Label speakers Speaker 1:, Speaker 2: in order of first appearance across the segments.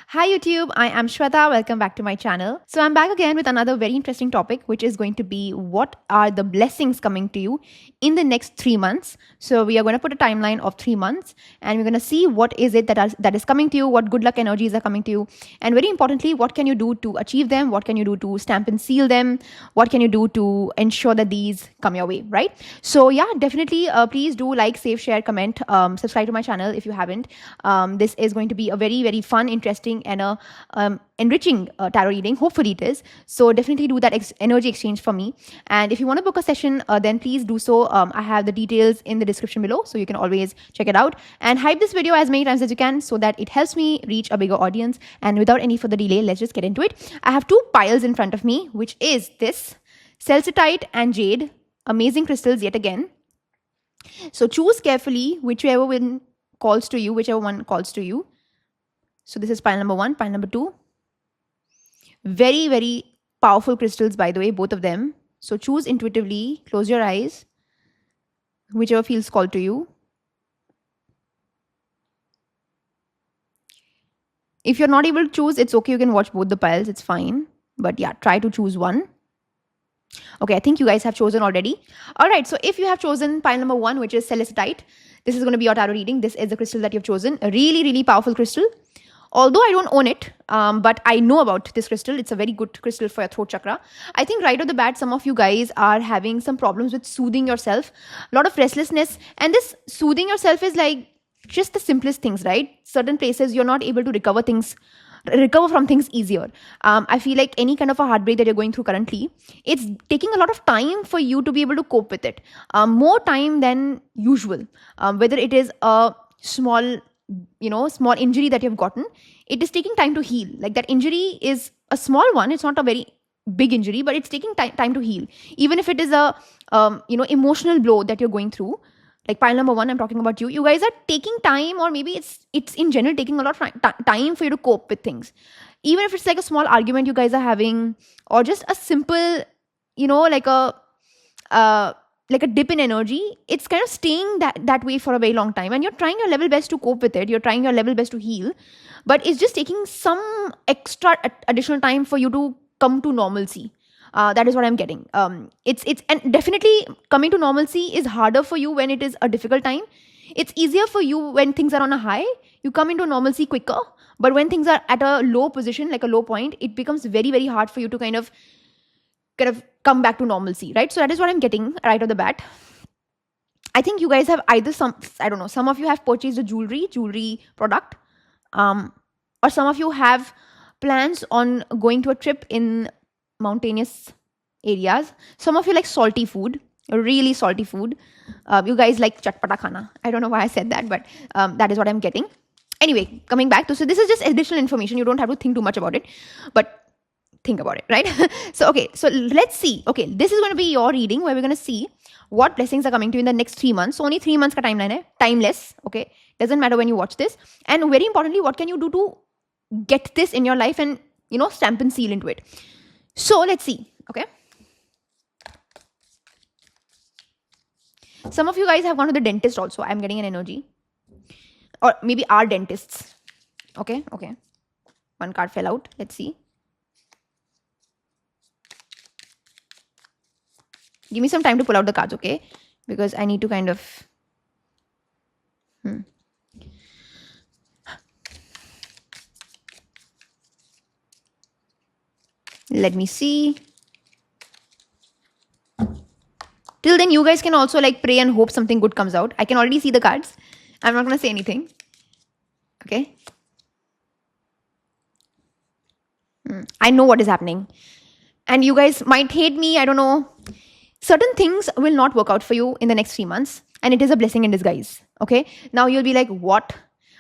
Speaker 1: Hi YouTube, I am Shweta. Welcome back to my channel. So I'm back again with another very interesting topic, which is going to be what are the blessings coming to you in the next 3 months. So we are going to put a timeline of 3 months and we're going to see what is it that is coming to you, what good luck energies are coming to you, and very importantly, what can you do to achieve them, what can you do to stamp and seal them, what can you do to ensure that these come your way, right? So yeah, definitely please do like, save, share, comment, subscribe to my channel if you haven't. This is going to be a very, very fun, interesting and enriching tarot reading. Hopefully it is. So definitely do that energy exchange for me. And if you want to book a session, then please do so. I have the details in the description below, so you can always check it out. And hype this video as many times as you can so that it helps me reach a bigger audience. And without any further delay, let's just get into it. I have two piles in front of me, which is this Celcetite and Jade. Amazing crystals yet again. So choose carefully whichever one calls to you. So this is pile number 1, pile number 2. Very, very powerful crystals, by the way, both of them. So choose intuitively, close your eyes, whichever feels called to you. If you're not able to choose, it's okay. You can watch both the piles. It's fine. But yeah, try to choose one. Okay, I think you guys have chosen already. All right, so if you have chosen pile number 1, which is Celcetite, this is going to be your tarot reading. This is the crystal that you've chosen. A really, really powerful crystal. Although I don't own it, but I know about this crystal. It's a very good crystal for your throat chakra. I think right off the bat, some of you guys are having some problems with soothing yourself. A lot of restlessness. And this soothing yourself is like just the simplest things, right? Certain places you're not able to recover from things easier. I feel like any kind of a heartbreak that you're going through currently, it's taking a lot of time for you to be able to cope with it. More time than usual. Whether it is a small injury that you've gotten, it is taking time to heal. Like that injury is a small one. It's not a very big injury, but it's taking time to heal. Even if it is a, emotional blow that you're going through, like pile number 1, I'm talking about you. You guys are taking time, or maybe it's in general taking a lot of time for you to cope with things. Even if it's like a small argument you guys are having, or just a simple, like a dip in energy, it's kind of staying that way for a very long time. And you're trying your level best to cope with it. You're trying your level best to heal. But it's just taking some extra additional time for you to come to normalcy. That is what I'm getting. It's and definitely coming to normalcy is harder for you when it is a difficult time. It's easier for you when things are on a high. You come into normalcy quicker. But when things are at a low position, like a low point, it becomes very, very hard for you to kind of come back to normalcy, right? So that is what I'm getting right off the bat. I think you guys have either some of you have purchased a jewelry product, or some of you have plans on going to a trip in mountainous areas. Some of you like salty food, really salty food. You guys like chatpata khana. I don't know why I said that, but that is what I'm getting. Anyway, coming back to, so this is just additional information. You don't have to think too much about it, but think about it, right? So, okay, so let's see. Okay, this is going to be your reading where we're going to see what blessings are coming to you in the next 3 months. So only 3 months ka timeline hai, timeless, okay? Doesn't matter when you watch this. And very importantly, what can you do to get this in your life and, stamp and seal into it? So let's see, okay? Some of you guys have gone to the dentist also. I'm getting an energy. Or maybe are dentists. Okay. One card fell out. Let's see. Give me some time to pull out the cards, okay? Because I need to kind of... Let me see. Till then, you guys can also like pray and hope something good comes out. I can already see the cards. I'm not going to say anything. Okay? I know what is happening. And you guys might hate me. I don't know. Certain things will not work out for you in the next 3 months. And it is a blessing in disguise. Okay? Now you'll be like, what?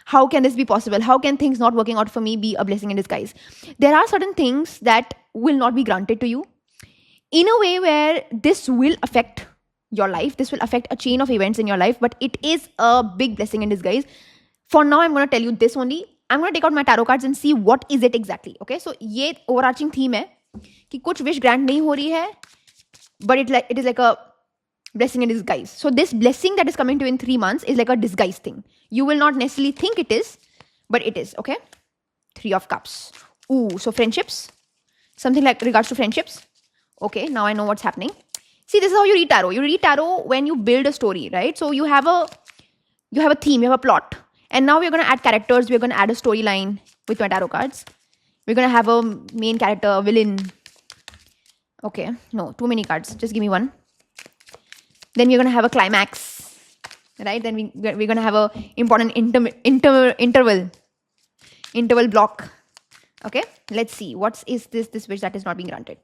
Speaker 1: How can this be possible? How can things not working out for me be a blessing in disguise? There are certain things that will not be granted to you in a way where this will affect your life. This will affect a chain of events in your life, but it is a big blessing in disguise. For now, I'm going to tell you this only. I'm going to take out my tarot cards and see what is it exactly. Okay, so ये overarching theme है कि कुछ wish grant नहीं हो रही है, but it is like a blessing in disguise. So this blessing that is coming to you in 3 months is like a disguise thing. You will not necessarily think it is, but it is. Okay, Three of Cups. Ooh, so friendships. Something like regards to friendships. Okay, now I know what's happening. See, this is how you read tarot. You read tarot when you build a story, right? So you have a theme, you have a plot. And now we're going to add characters. We're going to add a storyline with my tarot cards. We're going to have a main character, a villain. Okay, no, too many cards. Just give me one. Then we're going to have a climax, right? Then we're going to have a important interval block. Okay, let's see. What is this wish that is not being granted?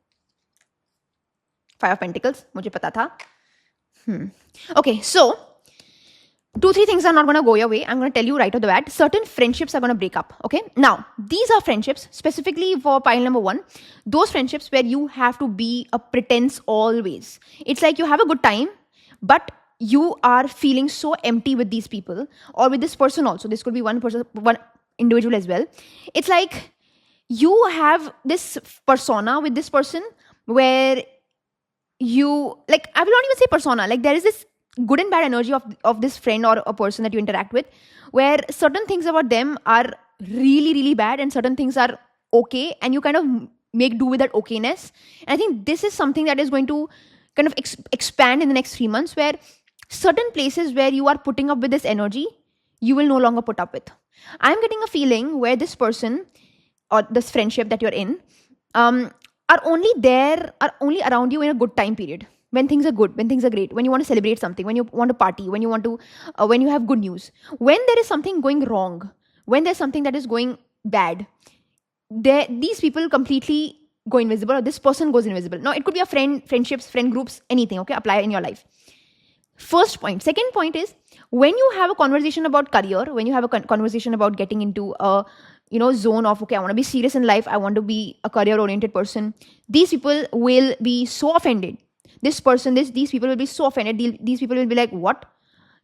Speaker 1: Five of Pentacles. Mujhe pata tha. Okay, so 2-3 things are not going to go your way. I'm going to tell you right off the bat. Certain friendships are going to break up. Okay. Now, these are friendships specifically for pile number 1. Those friendships where you have to be a pretense always. It's like you have a good time, but you are feeling so empty with these people or with this person also. This could be one person, one individual as well. It's like you have this persona with this person where you, like, I will not even say persona. Like, there is this good and bad energy of this friend or a person that you interact with, where certain things about them are really, really bad and certain things are okay, and you kind of make do with that okayness. And I think this is something that is going to kind of expand in the next 3 months, where certain places where you are putting up with this energy, you will no longer put up with. I'm getting a feeling where this person or this friendship that you're in are only around you in a good time period. When things are good, when things are great, when you want to celebrate something, when you want to party, when you want to, when you have good news. When there is something going wrong, when there's something that is going bad, these people completely go invisible, or this person goes invisible. Now, it could be a friendships, friend groups, anything, okay? Apply in your life. First point. Second point is, when you have a conversation about career, when you have a conversation about getting into a zone of, okay, I want to be serious in life, I want to be a career-oriented person, these people will be so offended. These people will be so offended. These people will be like, what?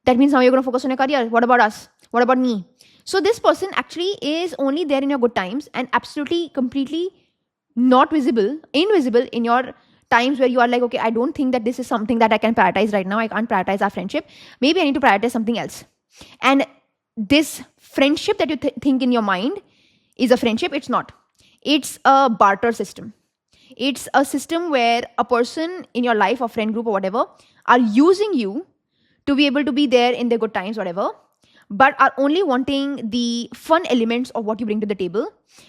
Speaker 1: That means now you're going to focus on your career. What about us? What about me? So this person actually is only there in your good times and absolutely, completely not invisible in your times where you are like, okay, I don't think that this is something that I can prioritize right now. I can't prioritize our friendship. Maybe I need to prioritize something else. And this friendship that you think in your mind is a friendship, it's not. It's a barter system. It's a system where a person in your life or friend group or whatever are using you to be able to be there in their good times, whatever, but are only wanting the fun elements of what you bring to the table.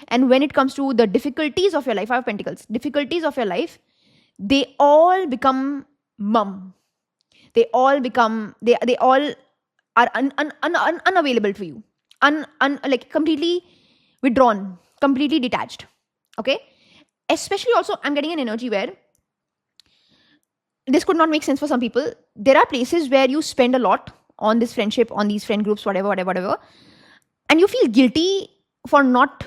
Speaker 1: And when it comes to the difficulties of your life, Five of Pentacles, difficulties of your life, they all become mum. They all are unavailable for you. Like completely withdrawn, completely detached. Okay? Especially also, I'm getting an energy where this could not make sense for some people. There are places where you spend a lot on this friendship, on these friend groups, whatever, and you feel guilty for not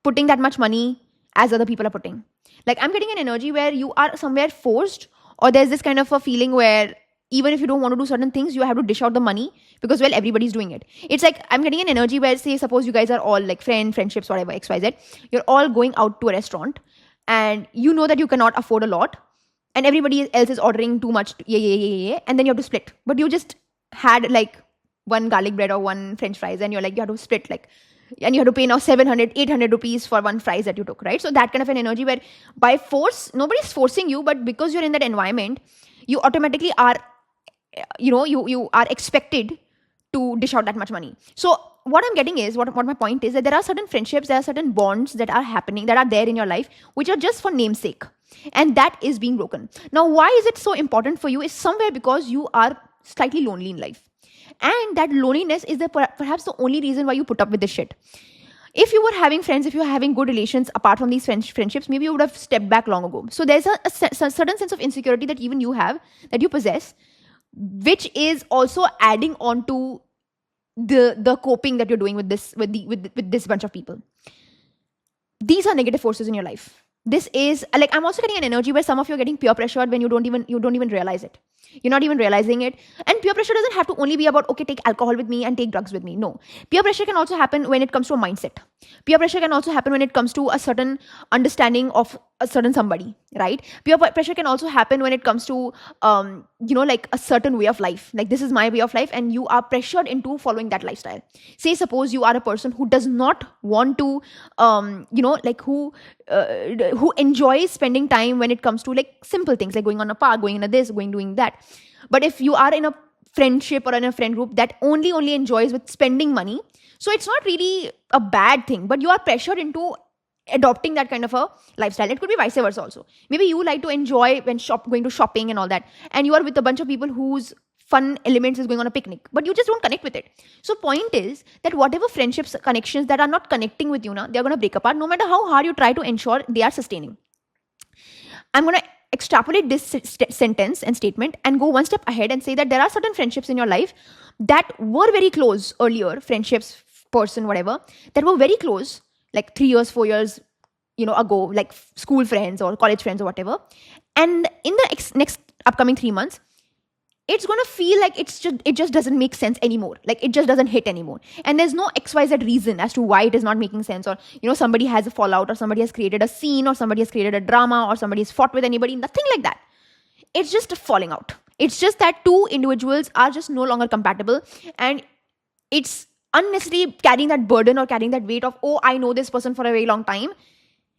Speaker 1: putting that much money as other people are putting. Like, I'm getting an energy where you are somewhere forced, or there's this kind of a feeling where even if you don't want to do certain things, you have to dish out the money because, well, everybody's doing it. It's like, I'm getting an energy where, say, suppose you guys are all like friendships, whatever, XYZ. You're all going out to a restaurant and you know that you cannot afford a lot and everybody else is ordering too much. Yeah. And then you have to split. But you just had like one garlic bread or one French fries and you're like, you have to split and you have to pay now 700, 800 rupees for one fries that you took, right? So that kind of an energy where by force, nobody's forcing you, but because you're in that environment, you automatically are, you are expected to dish out that much money. So what I'm getting is, what my point is, that there are certain friendships, there are certain bonds that are happening, that are there in your life, which are just for namesake. And that is being broken. Now, why is it so important for you? Is somewhere because you are slightly lonely in life. And that loneliness is perhaps the only reason why you put up with this shit. If you were having friends, if you were having good relations apart from these friendships, maybe you would have stepped back long ago. So there's a certain sense of insecurity that even you have, that you possess, which is also adding on to the coping that you're doing with this bunch of people. These are negative forces in your life. This is like, I'm also getting an energy where some of you are getting peer pressured when you don't even realize it. You're not even realizing it. And peer pressure doesn't have to only be about, okay, take alcohol with me and take drugs with me. No. Peer pressure can also happen when it comes to a mindset. Peer pressure can also happen when it comes to a certain understanding of a certain somebody, right? Peer pressure can also happen when it comes to like a certain way of life. Like, this is my way of life, and you are pressured into following that lifestyle. Say suppose you are a person who does not want to like who enjoys spending time when it comes to like simple things, like going on a park, going in a this, doing that. But if you are in a friendship or in a friend group that only enjoys with spending money, so it's not really a bad thing, but you are pressured into adopting that kind of a lifestyle. It could be vice versa also. Maybe you like to enjoy when going to shopping and all that, and you are with a bunch of people whose fun elements is going on a picnic, but you just don't connect with it. So point is that whatever friendships, connections that are not connecting with you now, they're going to break apart no matter how hard you try to ensure they are sustaining. I'm going to extrapolate this sentence and statement and go one step ahead and say that there are certain friendships in your life that were very close earlier, friendships, person, whatever, that were very close, like 3 years, 4 years, ago, like school friends or college friends or whatever. And in the next upcoming 3 months, it's going to feel like it just doesn't make sense anymore. Like, it just doesn't hit anymore. And there's no XYZ reason as to why it is not making sense, or, somebody has a fallout, or somebody has created a scene, or somebody has created a drama, or somebody has fought with anybody. Nothing like that. It's just a falling out. It's just that two individuals are just no longer compatible, and it's unnecessarily carrying that burden or carrying that weight of, oh, I know this person for a very long time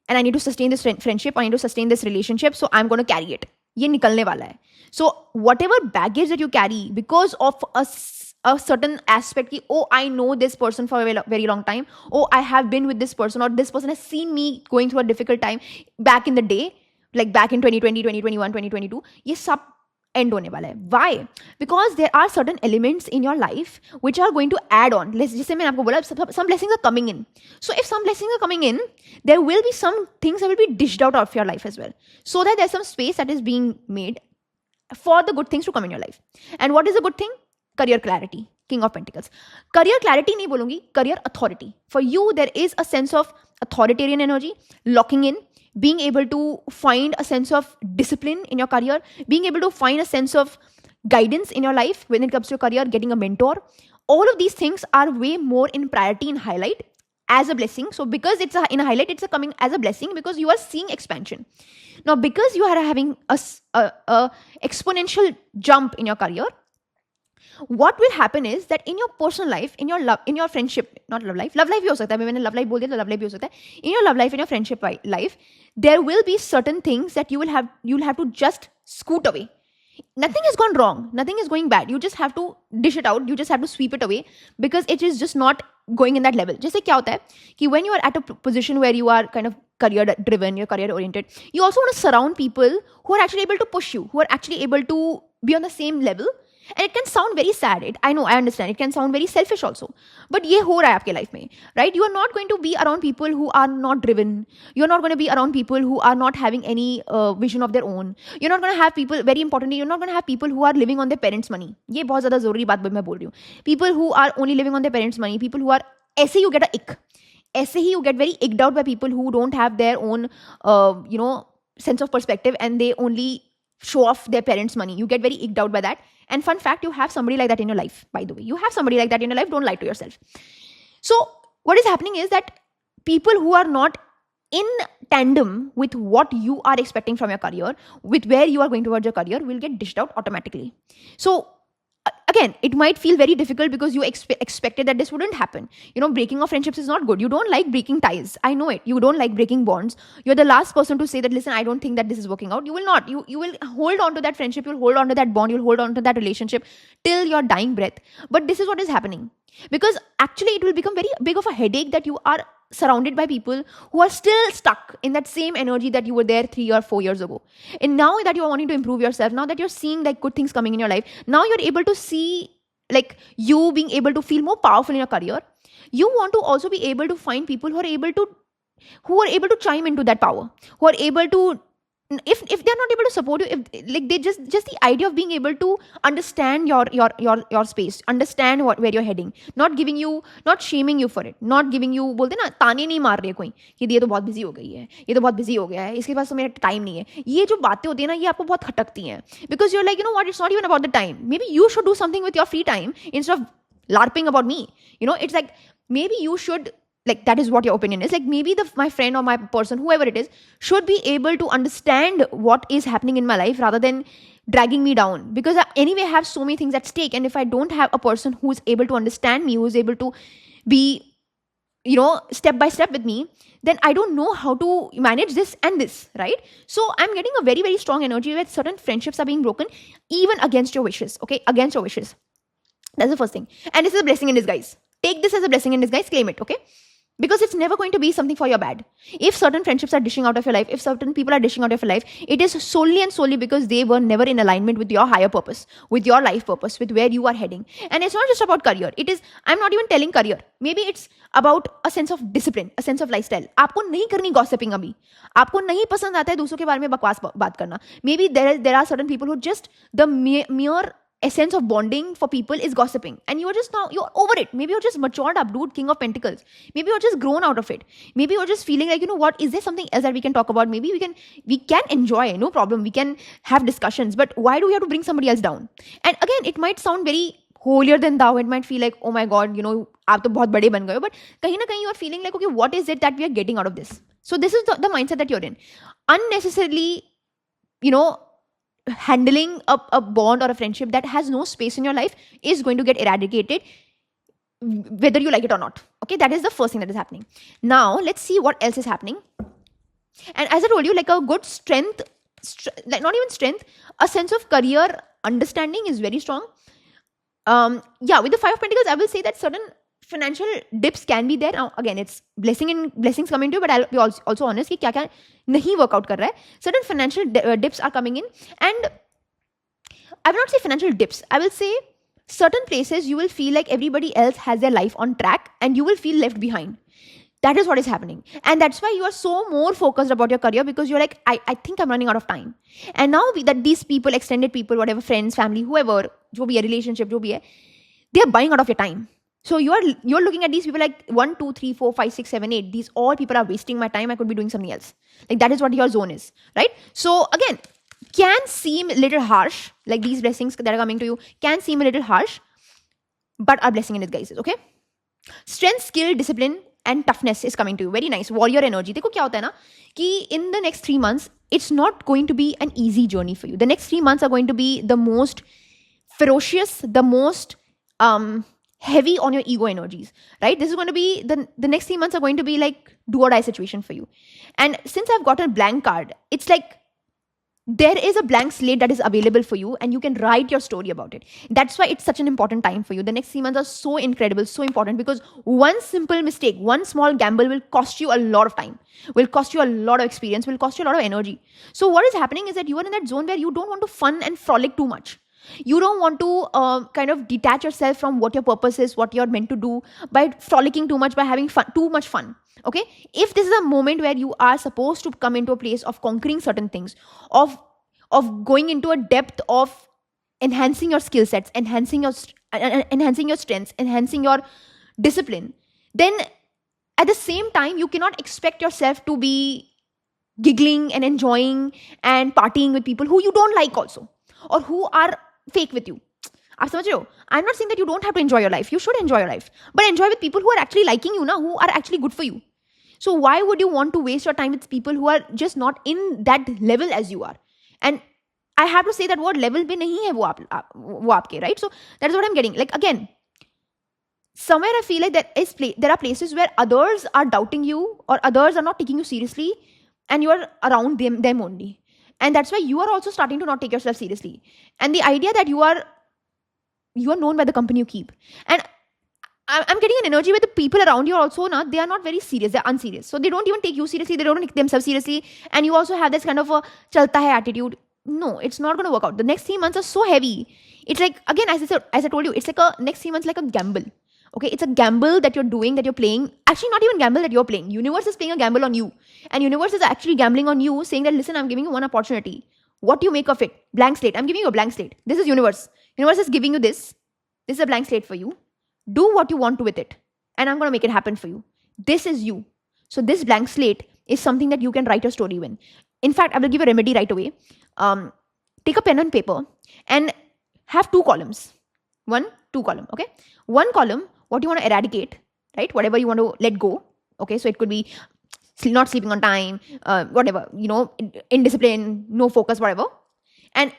Speaker 1: and I need to sustain this friendship, I need to sustain this relationship, so I'm going to carry it. Ye nikalne wala hai. So whatever baggage that you carry because of a certain aspect, oh, I know this person for a very long time, oh, I have been with this person, or this person has seen me going through a difficult time back in the day, like back in 2020, 2021, 2022, ye sab end hone wala hai. Why? Because there are certain elements in your life which are going to add on. Just maine aapko bola, some blessings are coming in. So if some blessings are coming in, there will be some things that will be dished out of your life as well, so that there's some space that is being made for the good things to come in your life. And what is a good thing? Career clarity. King of Pentacles. Career clarity nahi bolungi, career authority. For you, there is a sense of authoritarian energy, locking in, being able to find a sense of discipline in your career, being able to find a sense of guidance in your life when it comes to your career, getting a mentor. All of these things are way more in priority, in highlight, as a blessing. So because it's in a highlight, it's coming as a blessing because you are seeing expansion. Now, because you are having a exponential jump in your career, what will happen is that in your personal life, in your love, in your friendship, not love life bhi ho sakta hai, maine love life bol diya to love life bhi ho sakta hai. In your love life, in your friendship life, there will be certain things that you'll have to just scoot away. Nothing has gone wrong, nothing is going bad, you just have to dish it out, you just have to sweep it away because it is just not going in that level. Jaise kya hota hai ki when you are at a position where you are kind of career driven, you're career oriented, you also want to surround people who are actually able to push you, who are actually able to be on the same level. And it can sound very sad. I know, I understand. It can sound very selfish also. But ye ho raha hai aapke life mein, right? You are not going to be around people who are not driven. You're not going to be around people who are not having any vision of their own. You're not going to have people, very importantly, you're not going to have people who are living on their parents' money. Ye bahut zyada zaruri baat main bol rahi hu. People who are only living on their parents' money. People who are, aise you get a ick. Aise you get very icked out by people who don't have their own, sense of perspective and they only show off their parents' money. You get very icked out by that. And fun fact, you have somebody like that in your life, by the way. You have somebody like that in your life. Don't lie to yourself. So what is happening is that people who are not in tandem with what you are expecting from your career, with where you are going towards your career, will get dished out automatically. So again, it might feel very difficult because you expected that this wouldn't happen. Breaking of friendships is not good. You don't like breaking ties. I know it. You don't like breaking bonds. You're the last person to say that, listen, I don't think that this is working out. You will not. You will hold on to that friendship. You'll hold on to that bond. You'll hold on to that relationship till your dying breath. But this is what is happening. Because actually it will become very big of a headache that you are surrounded by people who are still stuck in that same energy that you were there 3 or 4 years ago. And now that you are wanting to improve yourself, now that you're seeing like good things coming in your life, now you're able to see like you being able to feel more powerful in your career. You want to also be able to find people who are able to chime into that power, who are able to, if they're not able to support you, if like they just the idea of being able to understand your space, understand where you're heading, not giving you, not shaming you for it, not giving you, बोलते ना ताने नहीं मार रहे कोई कि ये तो बहुत बिजी हो गई है, ये तो बहुत बिजी हो गया है, इसके पास तो मेरा टाइम नहीं है. ये जो बातें होती है ना, ये आपको बहुत खटकती हैं because you're like, what, it's not even about the time. Maybe you should do something with your free time instead of larping about me. It's like maybe you should like that is what your opinion is. Like maybe my friend or my person, whoever it is, should be able to understand what is happening in my life rather than dragging me down, because I anyway have so many things at stake. And if I don't have a person who's able to understand me, who's able to be, step by step with me, then I don't know how to manage this and this, right? So I'm getting a very, very strong energy where certain friendships are being broken, even against your wishes, okay? Against your wishes. That's the first thing. And this is a blessing in disguise. Take this as a blessing in disguise, claim it, okay? Because it's never going to be something for your bad. If certain friendships are dishing out of your life, if certain people are dishing out of your life, it is solely and solely because they were never in alignment with your higher purpose, with your life purpose, with where you are heading. And it's not just about career. It is, I'm not even telling career. Maybe it's about a sense of discipline, a sense of lifestyle. आपको नहीं करनी gossiping अभी. आपको नहीं पसंद आता है दूसरों के बारे में बकवास बात करना. Maybe there are certain people who just the mere essence of bonding for people is gossiping, and you're over it. Maybe you're just matured up, dude, King of Pentacles. Maybe you're just grown out of it. Maybe you're just feeling like, what, is there something else that we can talk about? Maybe we can enjoy, no problem, we can have discussions, but why do we have to bring somebody else down? And again, it might sound very holier than thou. It might feel like, oh my god, aap to bahut bade ban gaye ho, but kahin na kahin you are feeling like, okay, what is it that we are getting out of this? So this is the mindset that you're in. Unnecessarily, handling a bond or a friendship that has no space in your life is going to get eradicated, whether you like it or not. Okay, that is the first thing that is happening. Now let's see what else is happening. And as I told you, like a good strength, like not even strength, a sense of career understanding is very strong. With the 5 of Pentacles, I will say that certain financial dips can be there. Now again, it's blessings coming to you, but I'll be also honest कि क्या नहीं work out कर रहा है. Certain financial dips are coming in, and I will not say financial dips. I will say certain places you will feel like everybody else has their life on track and you will feel left behind. That is what is happening, and that's why you are so more focused about your career, because you're like, I think I'm running out of time. And now that these people, extended people, whatever, friends, family, whoever, जो भी है, relationship जो भी है, they are buying out of your time. So you're looking at these people like 1, 2, 3, 4, 5, 6, 7, 8. These all people are wasting my time. I could be doing something else. Like that is what your zone is, right? So again, can seem a little harsh. Like these blessings that are coming to you can seem a little harsh, but are blessing in disguises, okay? Strength, skill, discipline, and toughness is coming to you. Very nice. Warrior energy. देखो क्या होता है ना कि in the next 3 months, it's not going to be an easy journey for you. The next 3 months are going to be the most ferocious, the most heavy on your ego energies, right? This is going to be the next 3 months are going to be like do or die situation for you. And since I've got a blank card, it's like there is a blank slate that is available for you, and you can write your story about it. That's why it's such an important time for you. The next 3 months are so incredible, so important, because one simple mistake, one small gamble will cost you a lot of time, will cost you a lot of experience, will cost you a lot of energy. So what is happening is that you are in that zone where you don't want to fun and frolic too much. You don't want to kind of detach yourself from what your purpose is, what you're meant to do, by frolicking too much, by having too much fun. Okay? If this is a moment where you are supposed to come into a place of conquering certain things, of going into a depth of enhancing your skill sets, enhancing your strengths, enhancing your discipline, then at the same time, you cannot expect yourself to be giggling and enjoying and partying with people who you don't like also, or who are fake with you. आप समझ रहे हो? I'm not saying that you don't have to enjoy your life. You should enjoy your life. But enjoy with people who are actually liking you, who are actually good for you. So why would you want to waste your time with people who are just not in that level as you are? And I have to say that word level पे नहीं है वो आपके, right? So that is what I'm getting. Like again, somewhere I feel like there are places where others are doubting you, or others are not taking you seriously, and you are around them only. And that's why you are also starting to not take yourself seriously. And the idea that you are known by the company you keep. And I'm getting an energy where the people around you also, they are not very serious. They're unserious. So they don't even take you seriously. They don't take themselves seriously. And you also have this kind of a chalta hai attitude. No, it's not going to work out. The next 3 months are so heavy. It's like, again, as I told you, it's like next 3 months like a gamble. Okay, it's a gamble that you're doing, that you're playing. Actually, not even gamble that you're playing. Universe is playing a gamble on you. And universe is actually gambling on you, saying that, listen, I'm giving you one opportunity. What do you make of it? Blank slate. I'm giving you a blank slate. This is universe. Universe is giving you this. This is a blank slate for you. Do what you want to with it. And I'm going to make it happen for you. This is you. So this blank slate is something that you can write your story in. In fact, I will give a remedy right away. Take a pen and paper and have 2 columns. 2 column, okay? 1 column, what you want to eradicate, right? Whatever you want to let go. Okay, so it could be not sleeping on time, whatever, indiscipline, no focus, whatever. And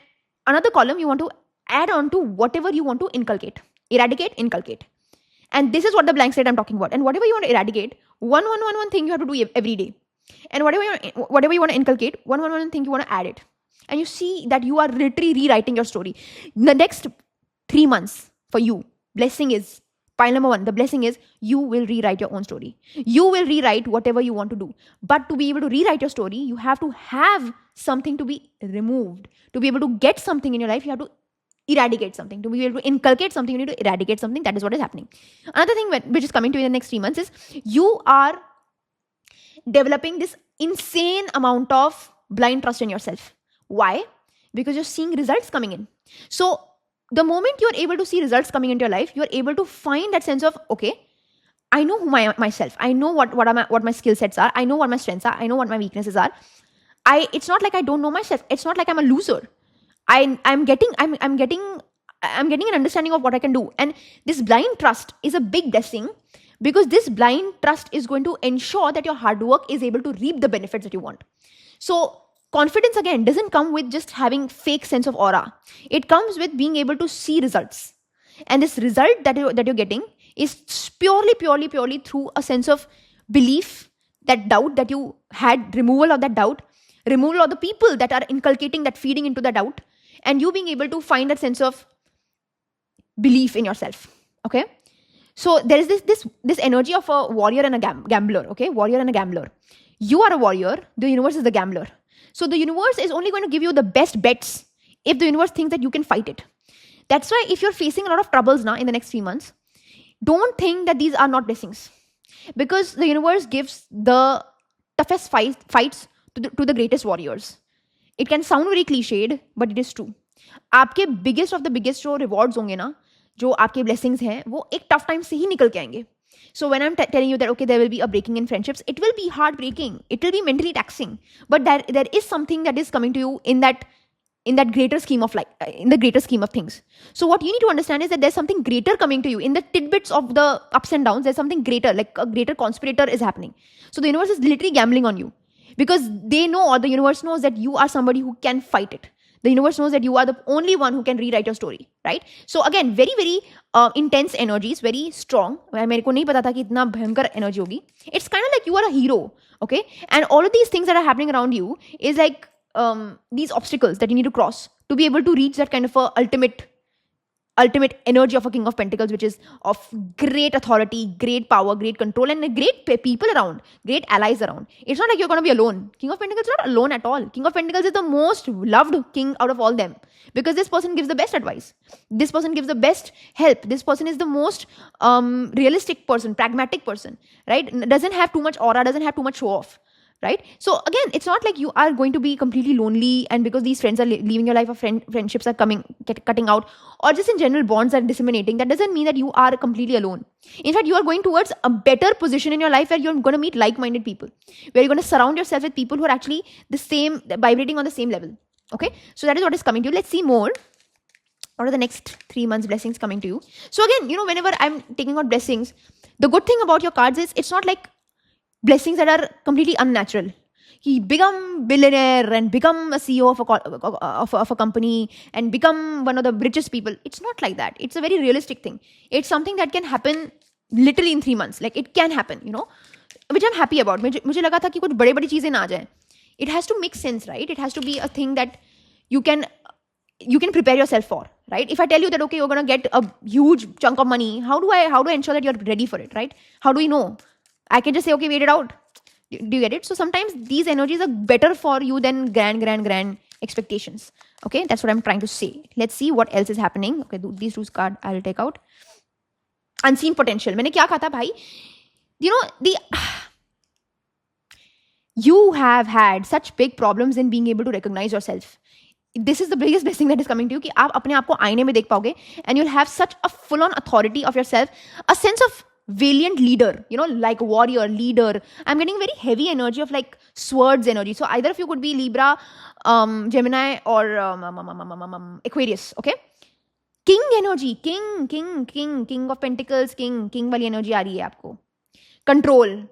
Speaker 1: another column you want to add on to whatever you want to inculcate, eradicate, inculcate. And this is what the blank slate I'm talking about. And whatever you want to eradicate, one thing you have to do every day. And whatever you want to inculcate, one thing you want to add it. And you see that you are literally rewriting your story. The next 3 months for you, blessing is, pile number 1, the blessing is you will rewrite your own story. You will rewrite whatever you want to do. But to be able to rewrite your story, you have to have something to be removed. To be able to get something in your life, you have to eradicate something. To be able to inculcate something, you need to eradicate something. That is what is happening. Another thing which is coming to you in the next 3 months is you are developing this insane amount of blind trust in yourself. Why? Because you're seeing results coming in. So the moment you're able to see results coming into your life, you're able to find that sense of, okay, I know who myself. I know what my skill sets are. I know what my strengths are. I know what my weaknesses are. It's not like I don't know myself. It's not like I'm a loser. I'm getting an understanding of what I can do. And this blind trust is a big blessing, because this blind trust is going to ensure that your hard work is able to reap the benefits that you want. So confidence, again, doesn't come with just having fake sense of aura. It comes with being able to see results. And this result that you're getting is purely through a sense of belief, that doubt that you had, removal of that doubt, removal of the people that are inculcating that, feeding into the doubt, and you being able to find that sense of belief in yourself. Okay. So there is this energy of a warrior and a gambler. Okay. Warrior and a gambler. You are a warrior. The universe is the gambler. So the universe is only going to give you the best bets if the universe thinks that you can fight it. That's why if you're facing a lot of troubles now in the next 3 months, don't think that these are not blessings, because the universe gives the toughest fights to the greatest warriors. It can sound very cliched, but it is true. आपके biggest of the biggest जो rewards होंगे ना, जो आपके blessings हैं, वो एक tough time से ही निकल के आएंगे. So when I'm telling you that, okay, there will be a breaking in friendships, it will be heartbreaking. It will be mentally taxing. But there is something that is coming to you in that greater scheme of life, in the greater scheme of things. So what you need to understand is that there's something greater coming to you. In the tidbits of the ups and downs, there's something greater, like a greater conspirator is happening. So the universe is literally gambling on you, because they know, or the universe knows, that you are somebody who can fight it. The universe knows that you are the only one who can rewrite your story, right? So again, very, very intense energies, very strong. मेरे को नहीं पता था कि इतना भयंकर energy होगी. It's kind of like you are a hero, okay? And all of these things that are happening around you is like these obstacles that you need to cross to be able to reach that kind of a ultimate energy of a King of Pentacles, which is of great authority, great power, great control, and great people around, great allies around. It's not like you're going to be alone. King of Pentacles is not alone at all. King of Pentacles is the most loved king out of all them, because this person gives the best advice. This person gives the best help. This person is the most realistic person, pragmatic person, right? Doesn't have too much aura, doesn't have too much show off. Right? So again, it's not like you are going to be completely lonely, and because these friends are leaving your life, or friendships are cutting out, or just in general bonds are disseminating. That doesn't mean that you are completely alone. In fact, you are going towards a better position in your life, where you're going to meet like-minded people, where you're going to surround yourself with people who are actually the same, vibrating on the same level. Okay? So that is what is coming to you. Let's see more. What are the next 3 months blessings coming to you? So again, whenever I'm taking out blessings, the good thing about your cards is it's not like blessings that are completely unnatural. He become billionaire and become a CEO of a company and become one of the richest people. It's not like that. It's a very realistic thing. It's something that can happen literally in 3 months. Like it can happen, which I'm happy about. मुझे लगा था कि कुछ बड़ी चीजें ना आ जाए. It has to make sense, right? It has to be a thing that you can prepare yourself for, right? If I tell you that, okay, you're going to get a huge chunk of money, how do I ensure that you're ready for it, right? How do we know? I can just say, okay, wait it out. Do you get it? So sometimes these energies are better for you than grand expectations. Okay, that's what I'm trying to say. Let's see what else is happening. Okay, these two cards I will take out. Unseen potential. मैंने क्या कहा था भाई? You have had such big problems in being able to recognize yourself. This is the biggest blessing that is coming to you, कि आप अपने आप को आईने में देख पाओगे, and you'll have such a full-on authority of yourself, a sense of valiant leader, like warrior, leader. I'm getting very heavy energy of like swords energy. So either of you could be Libra, Gemini, or Aquarius, okay? King energy, king of Pentacles, king वाली energy आ रही है आपको. Control,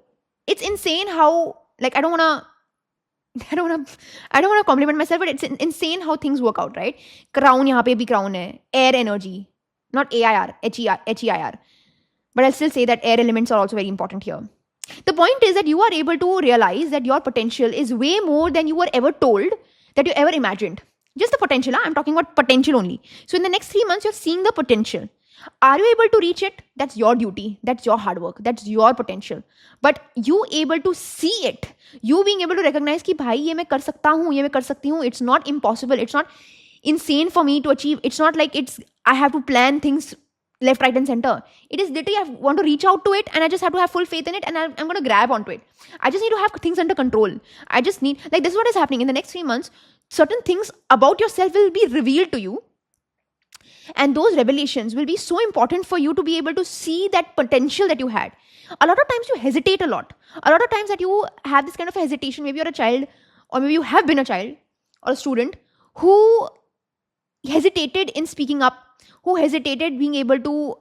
Speaker 1: it's insane how, like, I don't want to compliment myself, but it's insane how things work out, right? Crown, यहाँ पे भी crown है. Air energy, not AIR, HEIR. But I'll still say that air elements are also very important here. The point is that you are able to realize that your potential is way more than you were ever told, that you ever imagined. Just the potential, I'm talking about potential only. So in the next 3 months, you're seeing the potential. Are you able to reach it? That's your duty. That's your hard work. That's your potential. But you able to see it. You being able to recognize कि भाई ये मैं कर सकता हूँ, ये मैं कर सकती हूँ. It's not impossible. It's not insane for me to achieve. It's not like I have to plan things left, right, and center. It is literally, I want to reach out to it, and I just have to have full faith in it, and I'm going to grab onto it. I just need to have things under control. I just need, like, this is what is happening in the next 3 months. Certain things about yourself will be revealed to you, and those revelations will be so important for you to be able to see that potential that you had. A lot of times you hesitate a lot. A lot of times that you have this kind of hesitation. Maybe you're a child, or maybe you have been a child or a student who hesitated in speaking up, who hesitated being able to,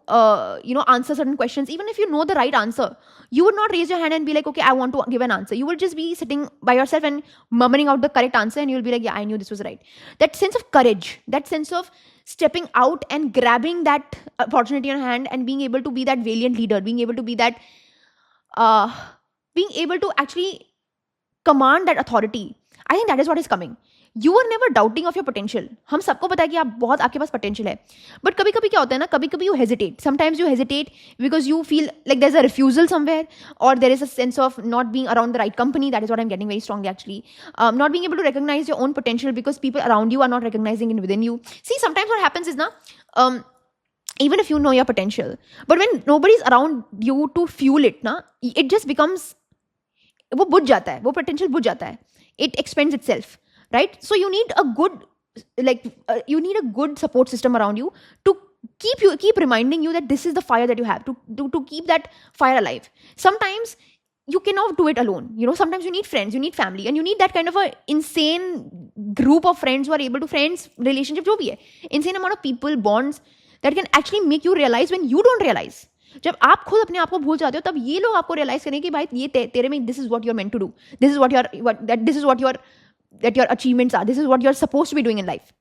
Speaker 1: answer certain questions. Even if you know the right answer, you would not raise your hand and be like, okay, I want to give an answer. You will just be sitting by yourself and murmuring out the correct answer, and you'll be like, yeah, I knew this was right. That sense of courage, that sense of stepping out and grabbing that opportunity in your hand and being able to be that valiant leader, being able to be that, being able to actually command that authority. I think that is what is coming. You were never doubting of your potential. हम सबको पता है कि आपके पास potential है. But कभी-कभी क्या होता है ना, कभी-कभी you hesitate. Sometimes you hesitate because you feel like there's a refusal somewhere, or there is a sense of not being around the right company. That is what I'm getting very strongly, actually. Not being able to recognize your own potential because people around you are not recognizing it within you. See, sometimes what happens is even if you know your potential, but when nobody's around you to fuel it, it just becomes, वो बुझ जाता है, वो potential बुझ जाता है. It expends itself. Right? So you need a good support system around you to keep reminding you that this is the fire that you have, to keep that fire alive. Sometimes you cannot do it alone. Sometimes you need friends, you need family, and you need that kind of a insane group of friends who are able to, relationship जो भी है, insane amount of people, bonds that can actually make you realize when you don't realize. जब आप खुद अपने आप को भूल जाते हो, तब ये लोग आपको realize करेंगे कि भाई ये तेरे में, this is what you're meant to do, this is what your achievements are, this is what you're supposed to be doing in life,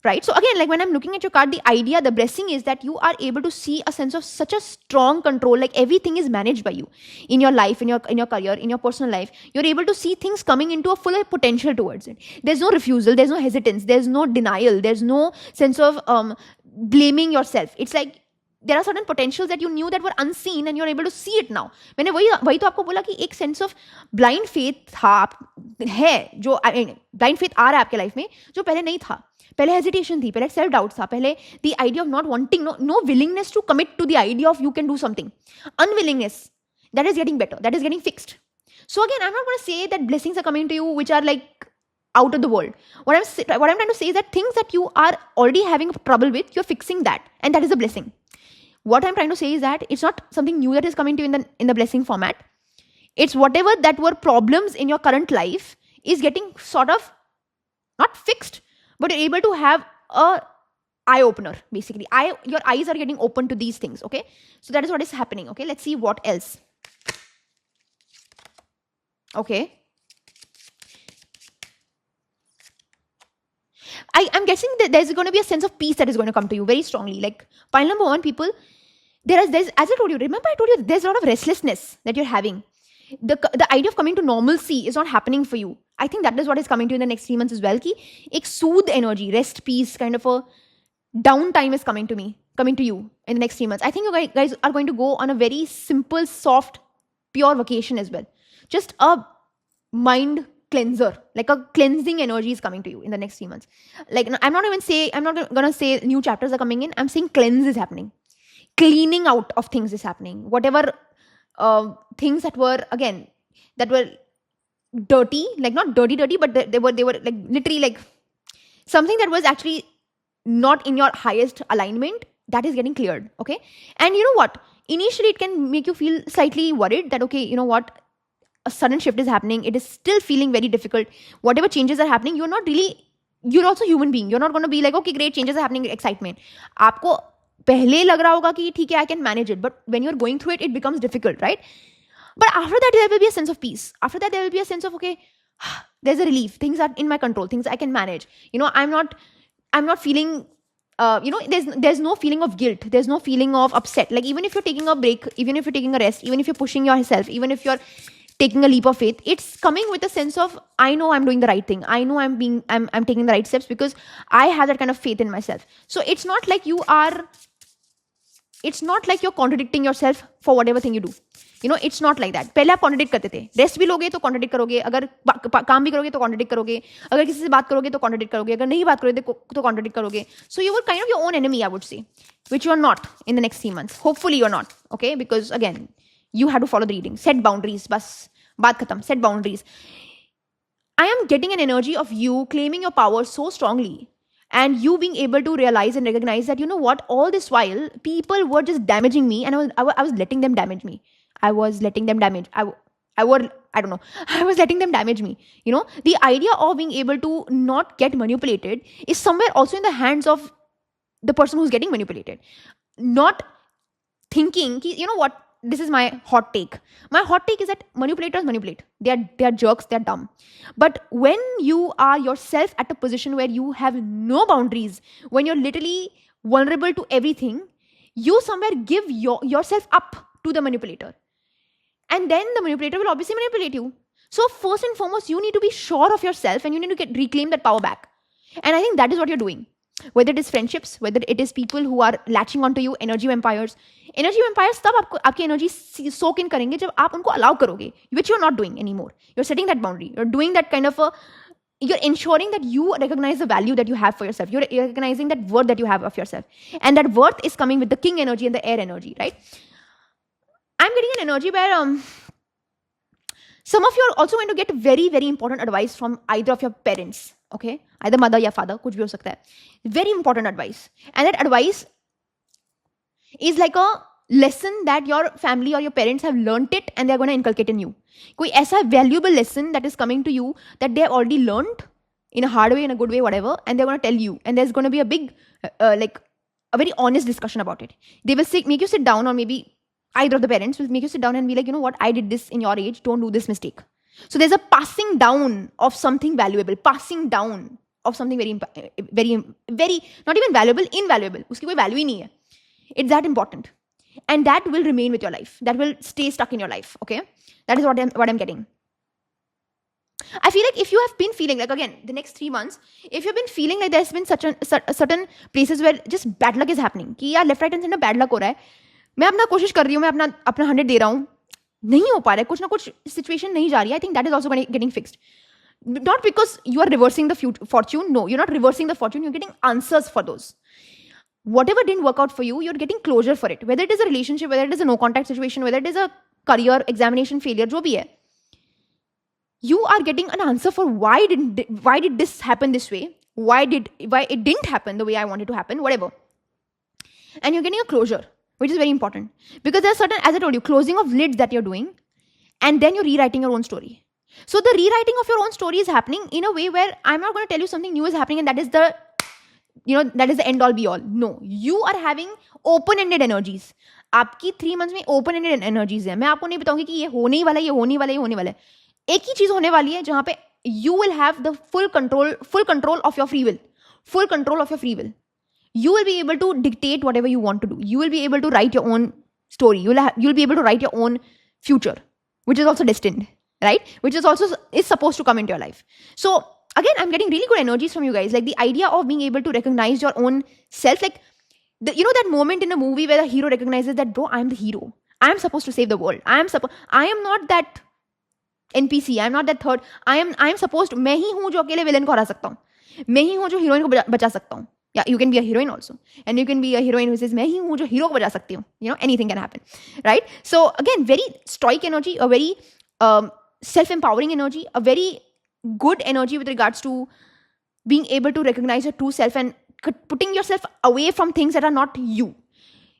Speaker 1: right? So again, like when I'm looking at your card, the blessing is that you are able to see a sense of such a strong control, like everything is managed by you in your life, in your career, in your personal life. You're able to see things coming into a full potential towards it. There's no refusal, there's no hesitance, there's no denial, there's no sense of blaming yourself. It's like there are certain potentials that you knew that were unseen, and you're able to see it now. मैंने वही तो आपको बोला कि एक sense of blind faith है, जो blind faith आ रहा है आपके life में, जो पहले नहीं था. पहले hesitation थी, पहले self doubt था, पहले the idea of not wanting, no willingness to commit to the idea of you can do something. Unwillingness, that is getting better, that is getting fixed. So again, I'm not going to say that blessings are coming to you which are like out of the world. What I'm trying to say is that things that you are already having trouble with, you're fixing that, and that is a blessing. What I'm trying to say is that it's not something new that is coming to you in the blessing format. It's whatever that were problems in your current life is getting sort of not fixed, but you're able to have a eye opener, basically. Your eyes are getting open to these things, okay? So that is what is happening, okay? Let's see what else. Okay. I'm guessing that there's going to be a sense of peace that is going to come to you very strongly. Like, pile number 1, people, there's, as I told you, remember I told you, there's a lot of restlessness that you're having. The idea of coming to normalcy is not happening for you. I think that is what is coming to you in the next 3 months as well. Ki ek soothe energy, rest, peace, kind of a downtime is coming to you in the next 3 months. I think you guys are going to go on a very simple, soft, pure vacation as well. Just a mind cleanser, like a cleansing energy is coming to you in the next 3 months. Like, I'm not going to say new chapters are coming in. I'm saying cleanse is happening. Cleaning out of things is happening. Whatever things that were dirty, like not dirty, but they were like literally like something that was actually not in your highest alignment, that is getting cleared, okay? And you know what? Initially, it can make you feel slightly worried that, okay, you know what? A sudden shift is happening. It is still feeling very difficult. Whatever changes are happening, you're also human being. You're not going to be like, okay, great, changes are happening, excitement. आपको पहले लग रहा होगा कि ठीक है, I can manage it. But when you're going through it, it becomes difficult, right? But after that, there will be a sense of peace. After that, there will be a sense of, okay, there's a relief. Things are in my control. Things I can manage. I'm not feeling, there's no feeling of guilt. There's no feeling of upset. Like, even if you're taking a break, even if you're taking a rest, even if you're pushing yourself, even if you're taking a leap of faith, it's coming with a sense of, I know I'm doing the right thing. I know I'm taking the right steps because I have that kind of faith in myself. So it's not like you're contradicting yourself for whatever thing you do. It's not like that. पहले आप contradict करते थे. Rest भी लोगे तो contradict करोगे, अगर काम भी करोगे तो कॉन्ट्रडिक्ट करोगे, अगर किसी से बात करोगे तो कॉन्ट्रडिक्ट करोगे, अगर नहीं बात करोगे तो कॉन्ट्रडिक्ट करोगे. So you were kind of your own enemy, I would say, which you are not in the next 3 months. Hopefully you are not. Okay, because again, you have to follow the reading. Set boundaries. बस बात खत्म. Set boundaries. I am getting an energy of you claiming your power so strongly, and you being able to realize and recognize that, you know what, all this while people were just damaging me, and I was letting them damage me. I was letting them damage. I was letting them damage me. The idea of being able to not get manipulated is somewhere also in the hands of the person who's getting manipulated. Not thinking, you know what, this is my hot take. My hot take is that manipulators manipulate. They are jerks, they're dumb. But when you are yourself at a position where you have no boundaries, when you're literally vulnerable to everything, you somewhere give yourself up to the manipulator. And then the manipulator will obviously manipulate you. So first and foremost, you need to be sure of yourself, and you need to reclaim that power back. And I think that is what you're doing. Whether it is friendships, whether it is people who are latching onto you, energy vampires. Energy vampires तब आपकी energy soak in करेंगे जब आप उनको allow करोगे, which you're not doing anymore. You're setting that boundary. You're doing that kind of you're ensuring that you recognize the value that you have for yourself. You're recognizing that worth that you have of yourself. And that worth is coming with the king energy and the air energy, right? I'm getting an energy where some of you are also going to get very, very important advice from either of your parents. Okay? Either mother or father, कुछ भी हो सकता है. Very important advice. And that advice is like a lesson that your family or your parents have learnt it and they're going to inculcate in you. कोई ऐसा valuable lesson that is coming to you that they have already learnt in a hard way, in a good way, whatever, and they're going to tell you. And there's going to be a big, a very honest discussion about it. They will make you sit down, or maybe either of the parents will make you sit down and be like, you know what, I did this in your age, don't do this mistake. So there's a passing down of something valuable, passing down of something very, very, very, not even valuable, invaluable. Uski koi value hi nahi hai. It's that important. And that will remain with your life. That will stay stuck in your life, okay? That is what I'm getting. I feel like if you have been feeling like, again, the next 3 months, if you've been feeling like there's been certain places where just bad luck is happening, कि यार left, right and center bad luck हो रहा है, मैं अपना कोशिश कर रही हूँ, मैं अपना 100 दे रहा हूँ, नहीं हो पा रहा है, कुछ ना कुछ situation नहीं जा रही है, I think that is also getting fixed. Not because you are reversing the fortune. No, you're not reversing the fortune. You're getting answers for those. Whatever didn't work out for you, you're getting closure for it. Whether it is a relationship, whether it is a no contact situation, whether it is a career examination failure, जो भी है, you are getting an answer for why did this happen this way? Why it didn't happen the way I wanted to happen, whatever. And you're getting a closure, which is very important. Because there's certain, as I told you, closing of lids that you're doing, and then you're rewriting your own story. So the rewriting of your own story is happening in a way where I'm not going to tell you something new is happening and that is the end all be all. No, you are having open-ended energies. आपकी 3 months में open-ended energies है. मैं आपको नहीं बताऊंगी कि ये होने ही वाला है, ये होने वाला है, ये होने वाला है. एक ही चीज होने वाली है जहां पे you will have the full control of your free will. Full control of your free will. You will be able to dictate whatever you want to do. You will be able to write your own story. You'll be able to write your own future, which is also destined. Right? Which is also is supposed to come into your life. So again, I'm getting really good energies from you guys. Like the idea of being able to recognize your own self. Like, that moment in a movie where the hero recognizes that, bro, I'm the hero. I am supposed to save the world. I am not that NPC. I'm not that third. I am supposed to, मैं ही हूँ जो अकेले villain को हरा सकता हूँ. मैं ही हूँ जो हीरोइन को बचा सकता हूँ. Yeah, you can be a heroine also. And you can be a heroine who says, मैं ही हूँ जो हीरो को बचा सकती हूँ. Anything can happen. Right? So again, very stoic energy, a very self-empowering energy, a very good energy with regards to being able to recognize your true self and putting yourself away from things that are not you.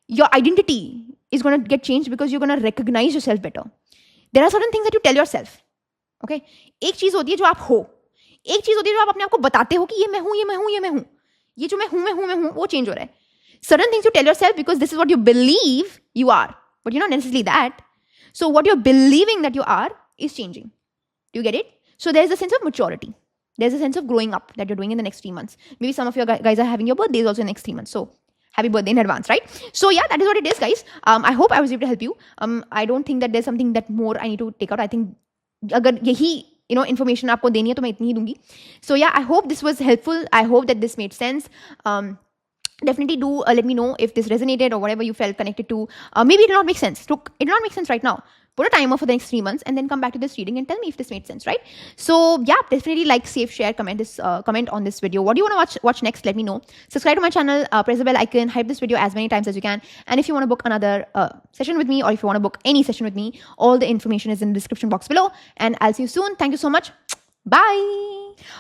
Speaker 1: Your identity is going to get changed because you're going to recognize yourself better. There are certain things that you tell yourself. Okay? एक चीज होती है जो आप हो. एक चीज होती है जो आप अपने आप को बताते हो कि ये मैं हूं, ये मैं हूं, ये मैं हूं. ये जो मैं हूं, वो change हो रहा है. Certain things you tell yourself because this is what you believe you are. But you're not necessarily that. So what you're believing that you are is changing. Do you get it? So there's a sense of maturity. There's a sense of growing up that you're doing in the next 3 months. Maybe some of your guys are having your birthdays also in the next 3 months. So happy birthday in advance, right? So yeah, that is what it is, guys. I hope I was able to help you. I don't think that there's something that more I need to take out. I think agar yahi information aapko deni hai to main itni hi dungi. So yeah, I hope this was helpful. I hope that this made sense. Definitely do let me know if this resonated or whatever you felt connected to. Maybe it did not make sense. Look, it did not make sense right now. Put a timer for the next 3 months and then come back to this reading and tell me if this made sense, right? So yeah, definitely like, save, share, comment on this video. What do you want to watch next? Let me know. Subscribe to my channel, press the bell icon, hype this video as many times as you can. And if you want to book another session with me, or if you want to book any session with me, all the information is in the description box below. And I'll see you soon. Thank you so much. Bye.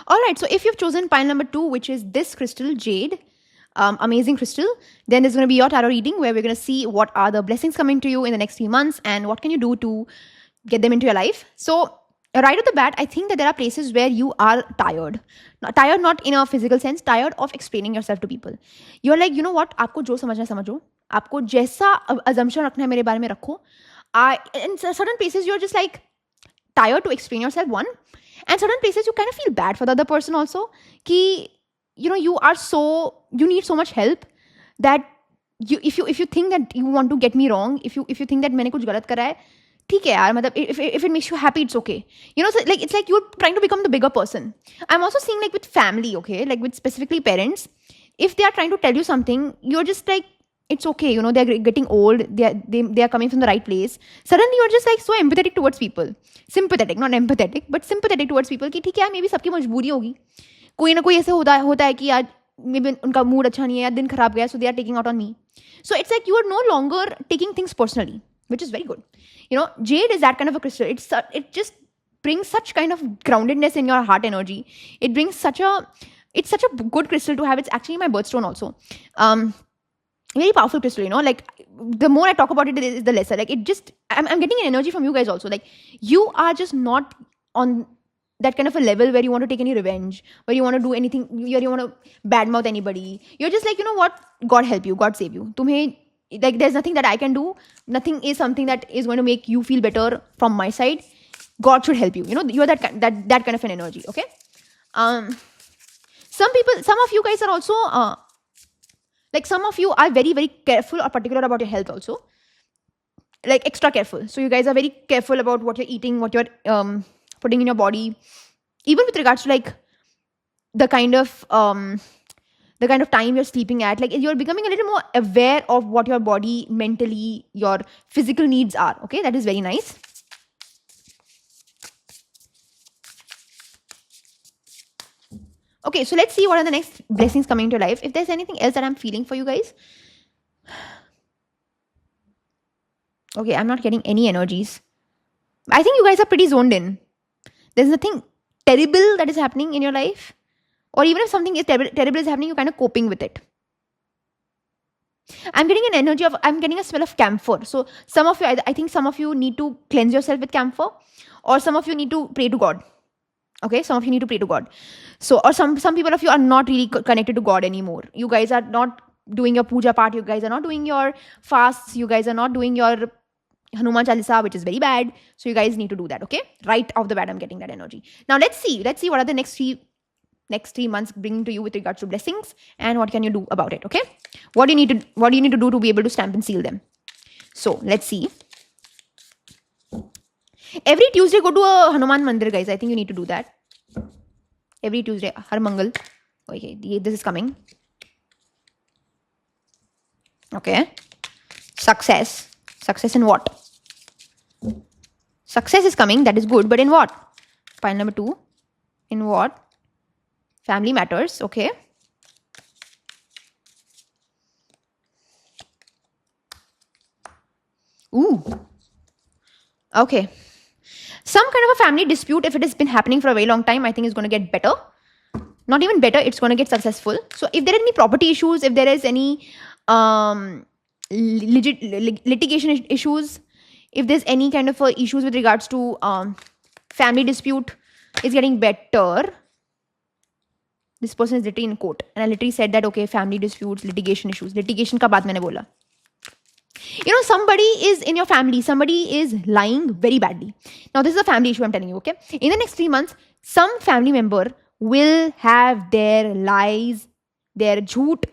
Speaker 1: All right. So if you've chosen pile number 2, which is this crystal, jade, amazing crystal, then there's going to be your tarot reading where we're going to see what are the blessings coming to you in the next 3 months and what can you do to get them into your life. So right off the bat, I think that there are places where you are tired. Tired not in a physical sense, tired of explaining yourself to people. You're like, you know what, आपको जो समझना है समझो, आपको जैसा assumption रखना है मेरे बारे में रखो. In certain places you're just like tired to explain yourself, one, and certain places you kind of feel bad for the other person also, ki you need so much help that if you think that you want to get me wrong, if you think that मैंने कुछ गलत करा है, ठीक है यार, मतलब if it makes you happy, it's okay. So like it's like you're trying to become the bigger person. I'm also seeing like with family, okay, like with specifically parents, if they are trying to tell you something, you're just like, it's okay, they're getting old, they are coming from the right place. Suddenly you're just like so empathetic towards people. Sympathetic, not empathetic, but sympathetic towards people कि ठीक है यार, maybe सबकी मजबूरी होगी, कोई ना कोई ऐसे होता है कि यार maybe उनका मूड अच्छा नहीं है या दिन खराब गया, so they are taking out on me. So it's like you are no longer taking things personally, which is very good. Jade is that kind of a crystal. It just brings such kind of groundedness in your heart energy. It's such a good crystal to have. It's actually my birthstone also. Very powerful crystal, like the more I talk about it is the lesser. Like I'm getting an energy from you guys also. Like you are just not on that kind of a level where you want to take any revenge, where you want to do anything, where you want to badmouth anybody. You're just like, you know what? God help you. God save you. Like, there's nothing that I can do. Nothing is something that is going to make you feel better from my side. God should help you. You're that kind of an energy. Okay. Some of you guys are also, like some of you are very, very careful or particular about your health also. Like extra careful. So you guys are very careful about what you're eating, what you're, putting in your body, even with regards to like the kind of time you're sleeping at. Like you're becoming a little more aware of what your body, mentally, your physical needs are. Okay, that is very nice. Okay, so let's see what are the next blessings coming into your life. If there's anything else that I'm feeling for you guys. Okay, I'm not getting any energies. I think you guys are pretty zoned in. There's nothing terrible that is happening in your life. Or even if something is terrible is happening, you're kind of coping with it. I'm getting I'm getting a smell of camphor. So some of you, I think some of you need to cleanse yourself with camphor. Or some of you need to pray to God. Okay, some of you need to pray to God. So, or some people of you are not really connected to God anymore. You guys are not doing your puja part. You guys are not doing your fasts. You guys are not doing your Hanuman Chalisa, which is very bad. So you guys need to do that, okay? Right off the bat, I'm getting that energy. Now let's see what are the next three months bringing to you with regards to blessings, and what can you do about it, okay? What do you need to do to be able to stamp and seal them? So let's see. Every Tuesday, go to a Hanuman Mandir, guys. I think you need to do that. Every Tuesday, Har Mangal. Okay, this is coming. Okay. Success in what? Success is coming, that is good, but in what? Pile number 2. In what? Family matters, okay. Ooh. Okay. Some kind of a family dispute, if it has been happening for a very long time, I think is going to get better. Not even better, it's going to get successful. So if there are any property issues, if there is any litigation issues, if there's any kind of issues with regards to family dispute, it's getting better. This person is literally in court, and I literally said that, okay, family disputes, litigation issues. Litigation ka baat maine bola. Somebody is in your family, somebody is lying very badly. Now, this is a family issue I'm telling you, okay? In the next 3 months, some family member will have their lies, their jhoot,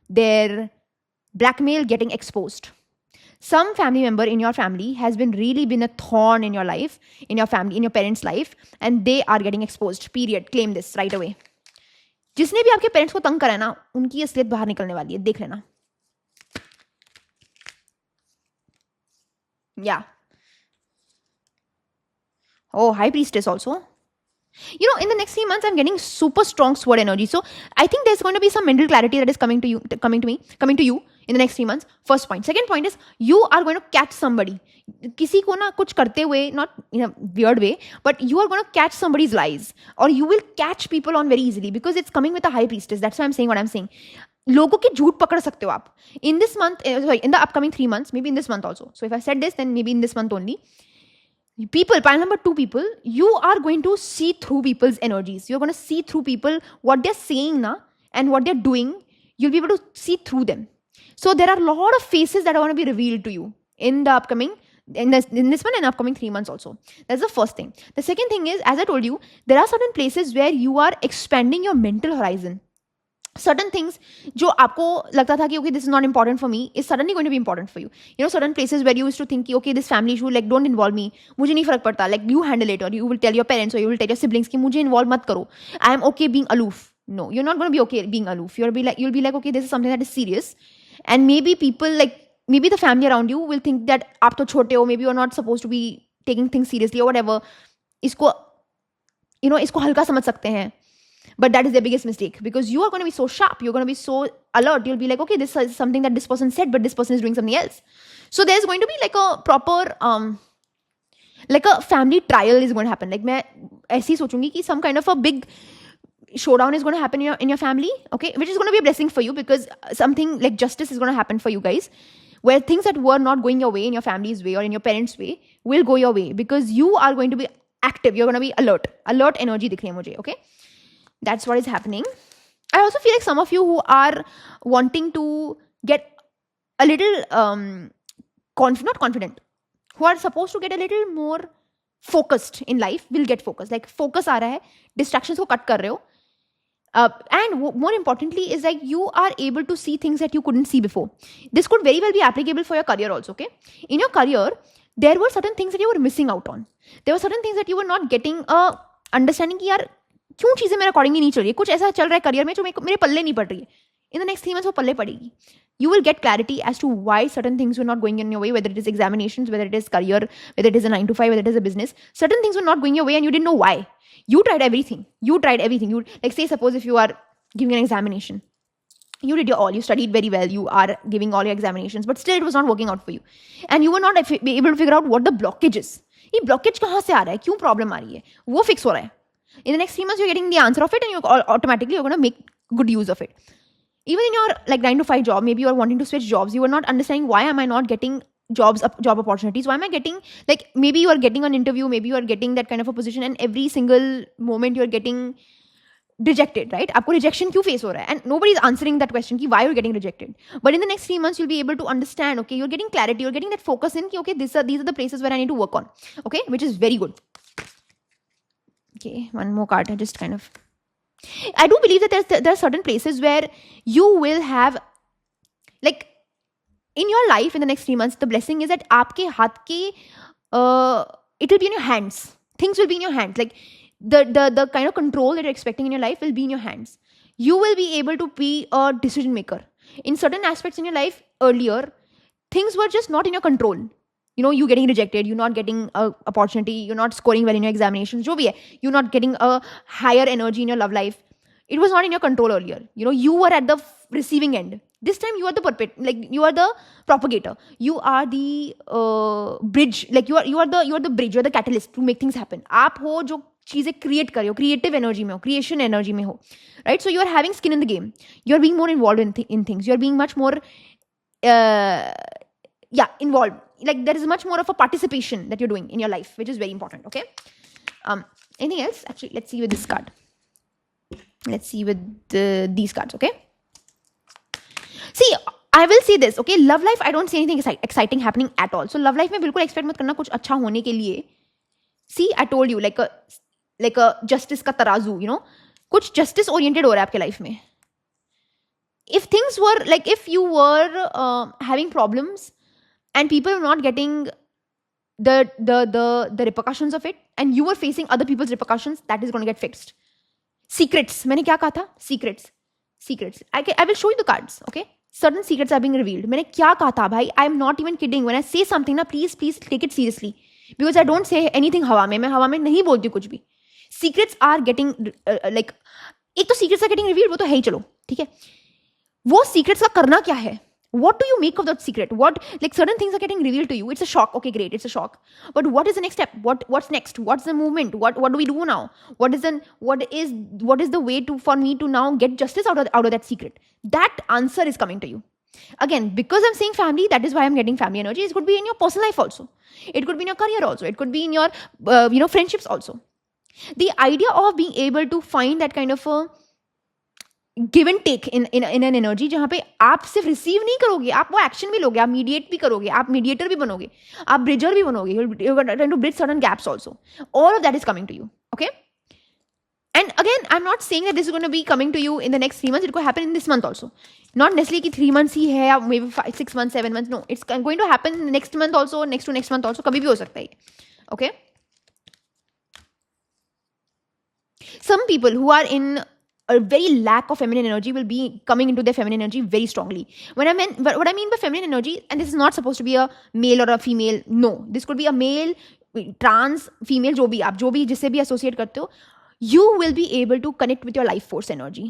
Speaker 1: their blackmail getting exposed. Some family member in your family has really been a thorn in your life, in your family, in your parents' life, and they are getting exposed. Period. Claim this right away. जिसने भी आपके parents को तंग करा है ना, उनकी असलियत बाहर निकलने वाली है, देख लेना. Yeah. Oh, High Priestess also. In the next 3 months, I'm getting super strong sword energy. So I think there's going to be some mental clarity that is coming to you in the next 3 months. First point. Second point is you are going to catch somebody. किसी को ना कुछ करते हुए, not in a weird way, but you are going to catch somebody's lies, or you will catch people on very easily because it's coming with a High Priestess. That's why I'm saying what I'm saying. लोगों के झूठ पकड़ सकते हो आप. In this month, in the upcoming 3 months, maybe in this month also. So if I said this, then maybe in this month only. People, pile number 2 people, you are going to see through people's energies. You're going to see through people, what they're saying now and what they're doing. You'll be able to see through them. So there are a lot of faces that are going to be revealed to you in the upcoming, in this one and upcoming 3 months also. That's the first thing. The second thing is, as I told you, there are certain places where you are expanding your mental horizon. Certain things जो आपको लगता था कि okay, this is not important for me, is suddenly going to be important for you. Certain places where you used to think कि okay, this family issue, like don't involve me, मुझे नहीं फर्क पड़ता, like you handle it, or you will tell your parents or you will tell your siblings कि मुझे involve मत करो, I am okay being aloof. No, you're not going to be okay being aloof. You'll be like okay, this is something that is serious, and maybe people, like maybe the family around you will think that आप तो छोटे हो, maybe you're not supposed to be taking things seriously or whatever. इसको हल्का समझ सकते हैं. But that is the biggest mistake, because you are going to be so sharp, you're going to be so alert, you'll be like, okay, this is something that this person said, but this person is doing something else. So there's going to be like a proper like a family trial is going to happen. Like मैं ऐसी सोचूंगी कि some kind of a big showdown is going to happen in your family, okay, which is going to be a blessing for you, because something like justice is going to happen for you guys, where things that were not going your way in your family's way or in your parents' way will go your way, because you are going to be active, you're going to be alert energy दिख रही है मुझे, okay. That's what is happening. I also feel like some of you who are wanting to get a little not confident, who are supposed to get a little more focused in life, will get focused. Like focus आ रहा है, distractions को cut कर रहे हो. And more importantly is like you are able to see things that you couldn't see before. This could very well be applicable for your career also, okay? In your career, there were certain things that you were missing out on. There were certain things that you were not getting a understanding कि यार क्यों चीज़ें मेरे accordingly नहीं चल रही है, कुछ ऐसा चल रहा है करियर में जो मेरे पल्ले नहीं पड़ रही है. In the next 3 months वो पल्ले पड़ेगी. You will get clarity as to why certain things were not going in your way, whether it is examinations, whether it is career, whether it is a 9 to 5, whether it is a business. Certain things were not going your way and you didn't know why. You tried everything. You, like say suppose if you are giving an examination, you did your all, you studied very well, you are giving all your examinations, but still it was not working out for you. And you were not able to figure out what the blockage is. ये blockage कहाँ से आ रहा है, क्यों problem आ रही है, वो fix हो रहा है. In the next 3 months, you're getting the answer of it, and you're going to make good use of it. Even in your like 9 to 5 job, maybe you're wanting to switch jobs. You are not understanding why am I not getting job opportunities? Why am I getting, like maybe you are getting an interview, maybe you are getting that kind of a position, and every single moment you're getting rejected, right? आपको rejection क्यों face हो रहा है? And nobody is answering that question कि why you're getting rejected. But in the next 3 months, you'll be able to understand. Okay, you're getting clarity. You're getting that focus in. Okay, these are the places where I need to work on. Okay, which is very good. Okay, one more card. I do believe that there are certain places where you will have, like, in your life in the next 3 months, the blessing is that आपके हाथ के it will be in your hands. Things will be in your hands. Like the kind of control that you're expecting in your life will be in your hands. You will be able to be a decision maker. In certain aspects in your life earlier, things were just not in your control. You getting rejected, you're not getting an opportunity, you're not scoring well in your examinations, jo bhi hai, you're not getting a higher energy in your love life. It was not in your control earlier. You were at the receiving end. This time you are the you are the propagator. You are the bridge. Like you are the bridge. You are the catalyst to make things happen. आप हो जो चीजें create कर रहे हो, creative energy में हो, creation energy में हो, right? So you are having skin in the game. You are being more involved in things. You are being much more involved. Like there is much more of a participation that you're doing in your life, which is very important. Okay. Anything else? Actually, let's see with this card. Let's see with these cards. Okay. See, I will say this, okay? Love life, I don't see anything exciting happening at all. So love life में बिल्कुल expect मत करना कुछ अच्छा होने के लिए. See, I told you, like a justice का तराजू, you know, कुछ justice oriented हो रहा है आपके life में. If things were like, if you were having problems and people were not getting the repercussions of it, and you were facing other people's repercussions, that is going to get fixed. Secrets, मैंने क्या कहा था? Secrets. I will show you the cards, okay? Certain secrets are being revealed. मैंने क्या कहा था भाई? I am not even kidding. When I say something ना, please take it seriously, because I don't say anything हवा में. मैं हवा में नहीं बोलती कुछ भी. Secrets are getting like, एक तो secrets are getting revealed, वो तो है ही, चलो ठीक है. वो secrets का करना क्या है? What do you make of that secret? What, like, certain things are getting revealed to you. It's a shock. Okay, great. It's a shock. But what is the next step? What's next? What's the movement? What do we do now? What is the way for me to now get justice out of that secret? That answer is coming to you. Again, because I'm saying family, that is why I'm getting family energy. It could be in your personal life also. It could be in your career also. It could be in your friendships also. The idea of being able to find that kind of a give and take in an energy, जहाँ पे आप सिर्फ receive नहीं करोगे, आप वो action भी लोगे, आप मीडिएट भी करोगे, आप मीडिएटर भी बनोगे, आप ब्रिजर भी बनोगे, you are trying to bridge certain gaps also. All of that is coming to you, okay? And again, I'm not saying that this is going to be coming to you in the next 3 months. It could happen in this month also. Not necessarily कि 3 months ही है, maybe 5, 6 months, 7 months. No, it's going to happen next month also, next to next month also. कभी भी हो सकता है, okay? Some people who are in a very lack of feminine energy will be coming into their feminine energy very strongly. What I mean by feminine energy, and this is not supposed to be a male or a female. No, this could be a male, trans, female, जो भी आप जो भी जिससे भी associate करते हो. You will be able to connect with your life force energy.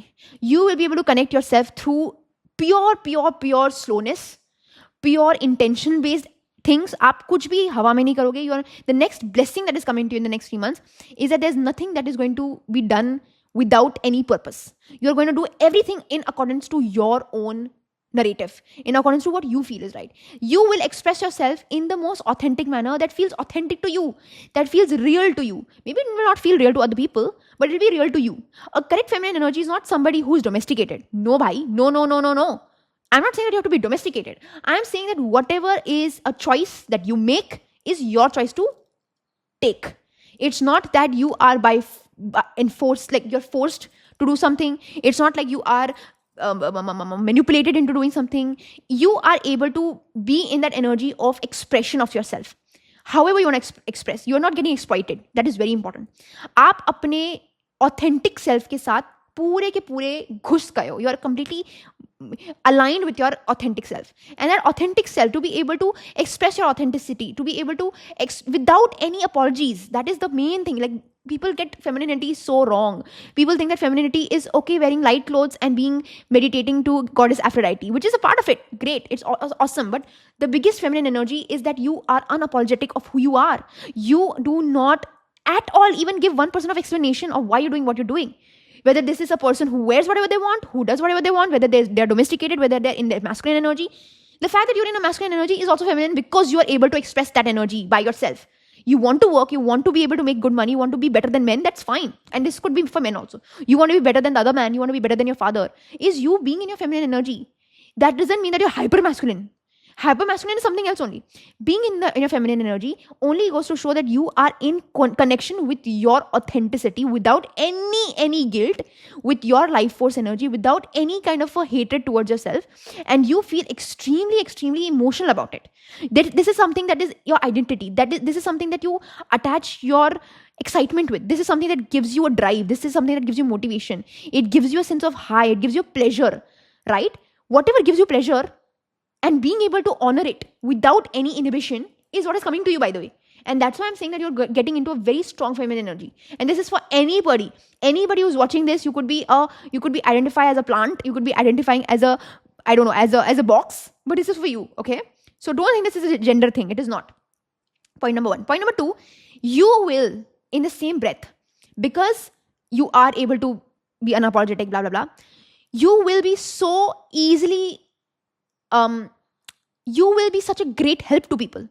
Speaker 1: You will be able to connect yourself through pure slowness, pure intention based things. आप कुछ भी हवा में नहीं करोगे. The next blessing that is coming to you in the next 3 months is that there's nothing that is going to be done without any purpose. You're going to do everything in accordance to your own narrative, in accordance to what you feel is right. You will express yourself in the most authentic manner that feels authentic to you, that feels real to you. Maybe it will not feel real to other people, but it will be real to you. A correct feminine energy is not somebody who is domesticated. No, bhai. No. I'm not saying that you have to be domesticated. I'm saying that whatever is a choice that you make is your choice to take. It's not that you are by enforced, like you're forced to do something. It's not like you are manipulated into doing something. You are able to be in that energy of expression of yourself. However you want to express, you're not getting exploited. That is very important. आप अपने authentic self के साथ पूरे के पूरे घुस गए हो. You are completely aligned with your authentic self, and that authentic self, to be able to express your authenticity, to be able to without any apologies, that is the main thing. Like, people get femininity so wrong. People think that femininity is okay wearing light clothes and being meditating to goddess Aphrodite, which is a part of it. Great, it's awesome. But the biggest feminine energy is that you are unapologetic of who you are. You do not at all even give 1% of explanation of why you're doing what you're doing. Whether this is a person who wears whatever they want, who does whatever they want, whether they're domesticated, whether they're in their masculine energy. The fact that you're in a masculine energy is also feminine because you are able to express that energy by yourself. You want to work, you want to be able to make good money, you want to be better than men, that's fine. And this could be for men also. You want to be better than the other man, you want to be better than your father. Is you being in your feminine energy. That doesn't mean that you're hyper masculine. Hyper masculine is something else only. Being in your feminine energy only goes to show that you are in connection with your authenticity without any guilt, with your life force energy, without any kind of a hatred towards yourself, and you feel extremely emotional about it. This is something that is your identity. This is something that you attach your excitement with. This is something that gives you a drive. This is something that gives you motivation. It gives you a sense of high. It gives you pleasure, right? Whatever gives you pleasure, and being able to honor it without any inhibition is what is coming to you, by the way. And that's why I'm saying that you're getting into a very strong feminine energy. And this is for anybody who's watching this. You could be identified as a plant. You could be identifying as a, I don't know, as a box. But this is for you, okay? So don't think this is a gender thing. It is not. Point number 1. Point number 2, you will, in the same breath, because you are able to be unapologetic, blah, blah, blah, you will be so easily, you will be such a great help to people.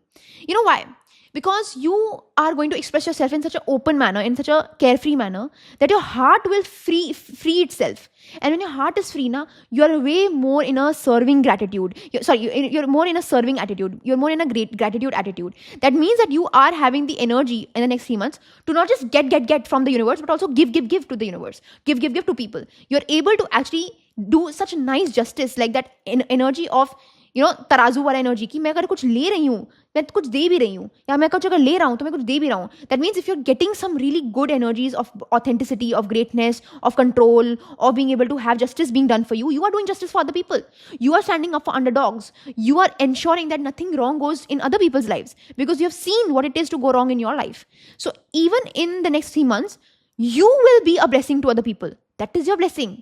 Speaker 1: You know why? because you are going to express yourself in such an open manner, in such a carefree manner, that your heart will free itself. And when your heart is free, na, you are way more in a serving gratitude. You're more in a serving attitude. You're more in a great gratitude attitude. That means that you are having the energy in the next 3 months to not just get from the universe, but also give to the universe. Give to people. You're able to actually do such nice justice, like that energy of, तराजू वाला energy की मैं अगर कुछ ले रही हूँ, मैं कुछ दे भी रही हूँ, या मैं कुछ अगर ले रहा हूँ तो मैं कुछ दे भी रहा हूँ. That means if you are getting some really good energies of authenticity, of greatness, of control, of being able to have justice being done for you, you are doing justice for other people. You are standing up for underdogs. You are ensuring that nothing wrong goes in other people's lives because you have seen what it is to go wrong in your life. So even in the next 3 months, you will be a blessing to other people. That is your blessing.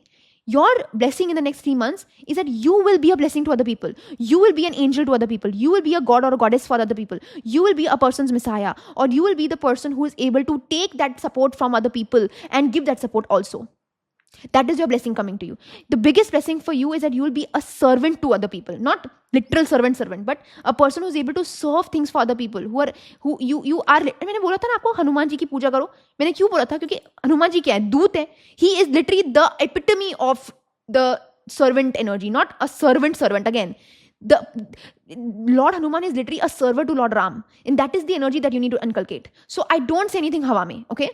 Speaker 1: Your blessing in the next 3 months is that you will be a blessing to other people. You will be an angel to other people. You will be a god or a goddess for other people. You will be a person's messiah, or you will be the person who is able to take that support from other people and give that support also. That is your blessing coming to you. The biggest blessing for you is that you will be a servant to other people. Not literal servant, but a person who is able to serve things for other people. Who you are. मैंने बोला था ना आपको हनुमान जी की पूजा करो. मैंने क्यों बोला था? क्योंकि हनुमान जी क्या है? दूत है. He is literally the epitome of the servant energy, not a servant again. The Lord Hanuman is literally a server to Lord Ram, and that is the energy that you need to inculcate. So I don't say anything hawa mein, okay?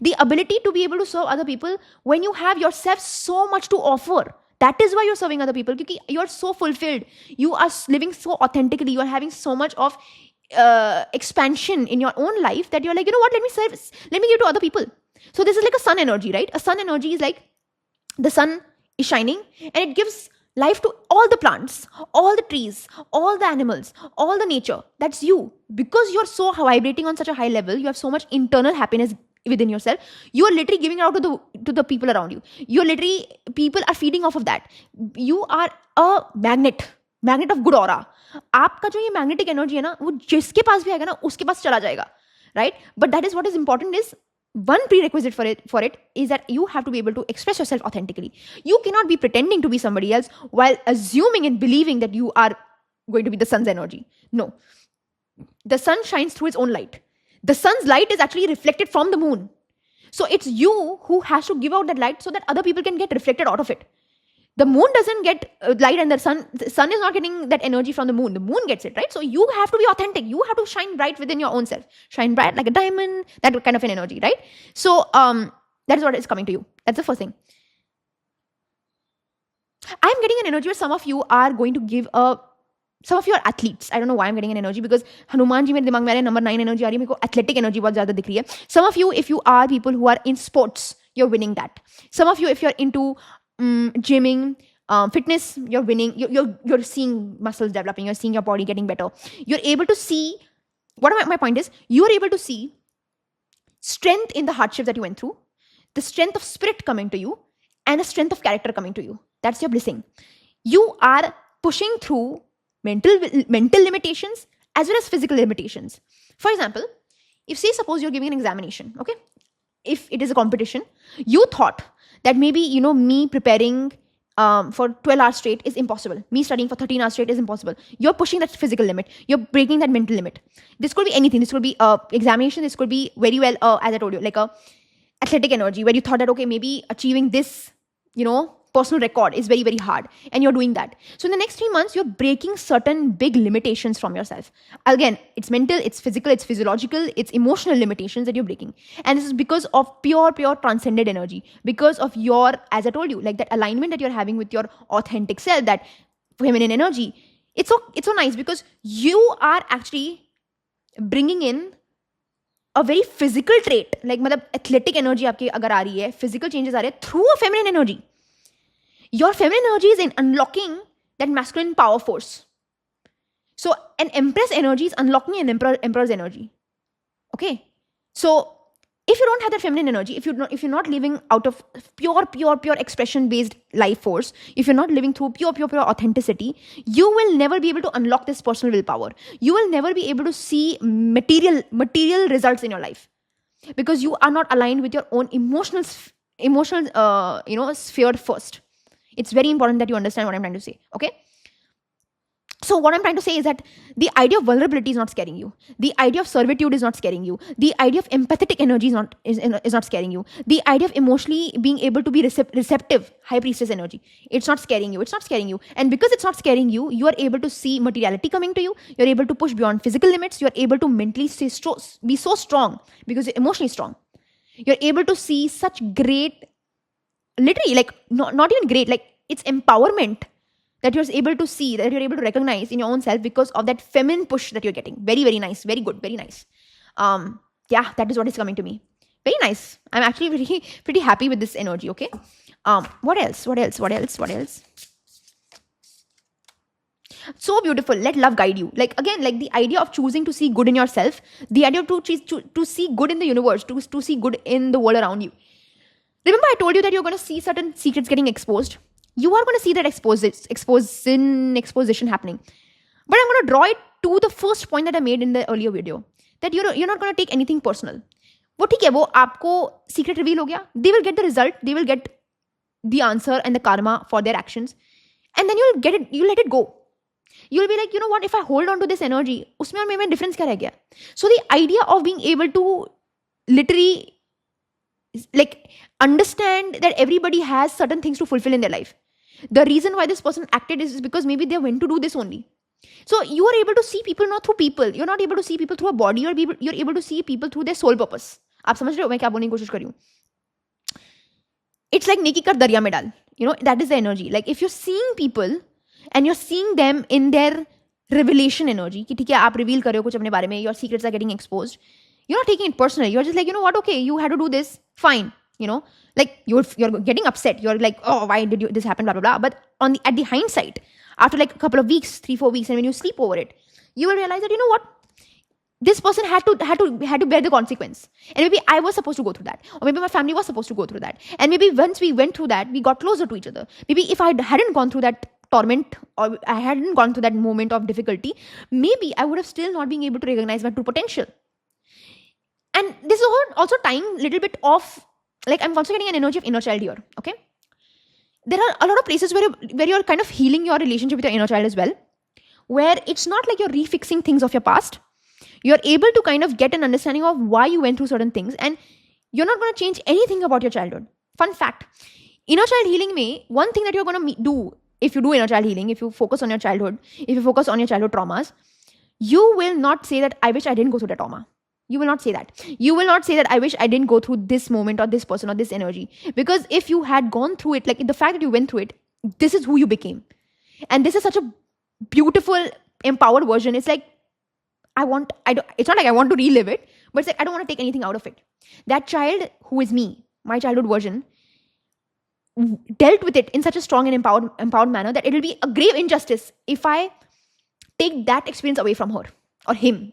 Speaker 1: The ability to be able to serve other people when you have yourself so much to offer. That is why you're serving other people, because you're so fulfilled. You are living so authentically. You are having so much of expansion in your own life that you're like, you know what, let me give to other people. So this is like a sun energy, right? A sun energy is like the sun is shining and it gives life to all the plants, all the trees, all the animals, all the nature. That's you. Because you're so vibrating on such a high level, you have so much internal happiness within yourself. You are literally giving out to the people around you. People are feeding off of that. You are a magnet of good aura. आपका जो ये magnetic energy है ना, वो जिसके पास भी आएगा ना, उसके पास चला जाएगा, right? But that is what is important is, one prerequisite for it is that you have to be able to express yourself authentically. You cannot be pretending to be somebody else while assuming and believing that you are going to be the sun's energy. No. The sun shines through its own light. The sun's light is actually reflected from the moon. So it's you who has to give out that light so that other people can get reflected out of it. The moon doesn't get light and the sun is not getting that energy from the moon. The moon gets it, right? So you have to be authentic. You have to shine bright within your own self. Shine bright like a diamond, that kind of an energy, right? So that is what is coming to you. That's the first thing. I'm getting an energy where some of you are going to give some of you are athletes. I don't know why I'm getting an energy because Hanuman ji mere dimag mein number 9 energy aa rahi hai. Meko athletic energy bahut zyada dikh rahi hai. Some of you, if you are people who are in sports, you're winning that. Some of you, if you're into gymming, fitness, you're winning. You're seeing muscles developing. You're seeing your body getting better. You're able to see. My point is, you're able to see strength in the hardship that you went through, the strength of spirit coming to you, and the strength of character coming to you. That's your blessing. You are pushing through mental limitations as well as physical limitations. For example, if suppose you're giving an examination, okay? If it is a competition, you thought that maybe, me preparing for 12 hours straight is impossible. Me studying for 13 hours straight is impossible. You're pushing that physical limit. You're breaking that mental limit. This could be anything. This could be examination. This could be very well, as I told you, like a athletic energy where you thought that, okay, maybe achieving this, personal record is very, very hard. And you're doing that. So in the next 3 months, you're breaking certain big limitations from yourself. Again, it's mental, it's physical, it's physiological, it's emotional limitations that you're breaking. And this is because of pure transcended energy. Because of your, as I told you, like that alignment that you're having with your authentic self, that feminine energy. It's so nice because you are actually bringing in a very physical trait. Like, athletic energy aapki agar aa rahi hai, physical changes aa rahe hai through a feminine energy. Your feminine energy is in unlocking that masculine power force. So an empress energy is unlocking an emperor's energy. Okay. So if you don't have that feminine energy, if you're not living out of pure expression-based life force, if you're not living through pure authenticity, you will never be able to unlock this personal willpower. You will never be able to see material results in your life because you are not aligned with your own emotional sphere first. It's very important that you understand what I'm trying to say. Okay. So what I'm trying to say is that the idea of vulnerability is not scaring you. The idea of servitude is not scaring you. The idea of empathetic energy is not scaring you. The idea of emotionally being able to be receptive, high priestess energy, it's not scaring you. It's not scaring you. And because it's not scaring you, you are able to see materiality coming to you. You're able to push beyond physical limits. You're able to mentally be so strong because you're emotionally strong. You're able to see such great, literally, like not even great, like it's empowerment that you're able to see, that you're able to recognize in your own self because of that feminine push that you're getting. Very, very nice. Very good. Very nice. Yeah, that is what is coming to me. Very nice. I'm actually pretty happy with this energy. Okay. What else? So beautiful. Let love guide you. Like, again, like the idea of choosing to see good in yourself, the idea of to see good in the universe, to see good in the world around you. Remember, I told you that you're going to see certain secrets getting exposed. You are going to see that exposition happening. But I'm going to draw it to the first point that I made in the earlier video, that you're not going to take anything personal. वो ठीक है, वो आपको secret reveal हो गया. They will get the result. They will get the answer and the karma for their actions. And then you'll get it. You let it go. You'll be like, you know what? If I hold on to this energy, उसमें और मेरे difference क्या रह गया? So the idea of being able to literally like understand that everybody has certain things to fulfill in their life. The reason why this person acted is because maybe they went to do this only. So you are able to see people not through people. You're not able to see people through a body. You're able to see people through their soul purpose. आप समझ रहे हो मैं क्या बोलने की कोशिश कर रही हूँ? It's like नेकी कर दरिया में डाल. You know, that is the energy. Like if you're seeing people and you're seeing them in their revelation energy, कि ठीक है आप reveal कर रहे हो कुछ अपने बारे में, your secrets are getting exposed. You're not taking it personally. You're just like, you know what? Okay, you had to do this. Fine. You know, like you're getting upset. You're like, oh, why did this happen? Blah blah blah. But at the hindsight, after like a couple of weeks, 3-4 weeks, and when you sleep over it, you will realize that, you know what, this person had to bear the consequence. And maybe I was supposed to go through that, or maybe my family was supposed to go through that. And maybe once we went through that, we got closer to each other. Maybe if I hadn't gone through that torment, or I hadn't gone through that moment of difficulty, maybe I would have still not been able to recognize my true potential. And this is also tying a little bit of, like, I'm also getting an energy of inner child here, okay? There are a lot of places where you're kind of healing your relationship with your inner child as well, where it's not like you're refixing things of your past. You're able to kind of get an understanding of why you went through certain things, and you're not going to change anything about your childhood. Fun fact, inner child healing may, one thing that you're going to do, if you do inner child healing, if you focus on your childhood, if you focus on your childhood traumas, you will not say that, I wish I didn't go through that trauma. You will not say that. You will not say that, I wish I didn't go through this moment or this person or this energy. Because if you had gone through it, like the fact that you went through it, this is who you became. And this is such a beautiful, empowered version. It's like, it's not like I want to relive it, but it's like, I don't want to take anything out of it. That child who is me, my childhood version, dealt with it in such a strong and empowered manner that it will be a grave injustice if I take that experience away from her or him.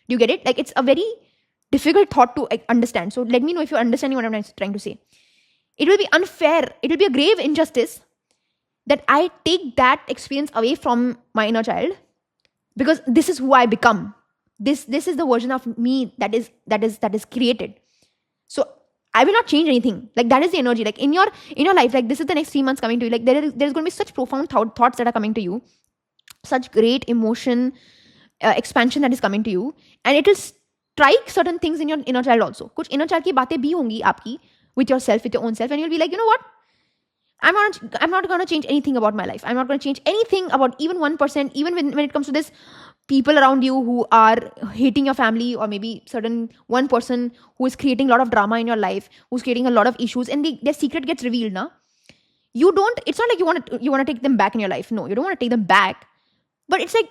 Speaker 1: Do you get it? Like, it's a very difficult thought to understand. So let me know if you're understanding what I'm trying to say. It will be unfair. It will be a grave injustice that I take that experience away from my inner child, because this is who I become. This is the version of me that is created. So I will not change anything. Like, that is the energy. Like in your life, like this is the next 3 months coming to you. Like there's going to be such profound thoughts that are coming to you, such great emotion, expansion that is coming to you, and it will strike certain things in your inner child also. कुछ inner child की बातें भी होंगी आपकी with yourself, with your own self, and you'll be like, you know what? I'm not going to change anything about my life. I'm not going to change anything about even 1%, even when it comes to this people around you who are hating your family, or maybe certain one person who is creating a lot of drama in your life, who's creating a lot of issues, and their secret gets revealed now. It's not like you want to take them back in your life. No, you don't want to take them back. But it's like,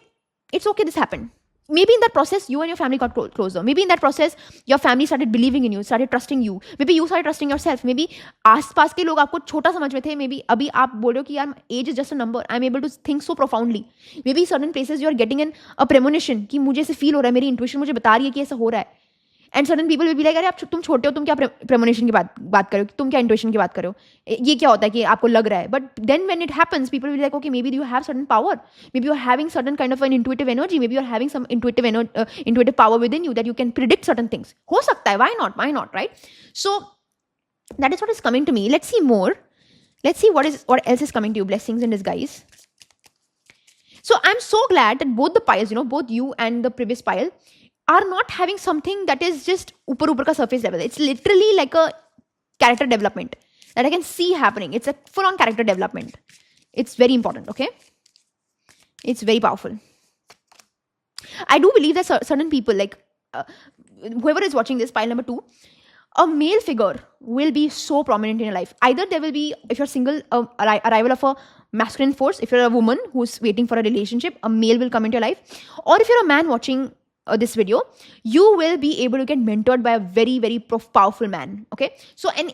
Speaker 1: it's okay, this happened. Maybe in that process, you and your family got closer. Maybe in that process, your family started believing in you, started trusting you. Maybe you started trusting yourself. Maybe आसपास के लोग आपको छोटा समझ में थे. Maybe अभी आप बोल रहे हो कि यार, age is just a number. I'm able to think so profoundly. Maybe certain places you are getting a premonition कि मुझे ऐसे feel हो रहा है, मेरी intuition मुझे बता रही है कि ऐसा हो रहा है. And certain people will be like, अरे आप तुम छोटे हो, तुम क्या premonition की बात करो, तुम क्या intuition की बात करो, ये क्या होता है कि आपको लग रहा है. But then when it happens, people will be like, okay, maybe you have certain power, maybe you're having certain kind of an intuitive energy, maybe you're having some intuitive power within you that you can predict certain things. हो सकता है, why not, right? So that is what is coming to me. Let's see more. Let's see what else is coming to you. Blessings in disguise. So I'm so glad that both the piles, both you and the previous pile, are not having something that is just upar upar ka surface level. It's literally like a character development that I can see happening. It's a full-on character development. It's very important, okay? It's very powerful. I do believe that certain people, like whoever is watching this, pile number 2, a male figure will be so prominent in your life. Either there will be, if you're single, arrival of a masculine force. If you're a woman who's waiting for a relationship, a male will come into your life. Or if you're a man watching this video, you will be able to get mentored by a very, very powerful man, okay? So an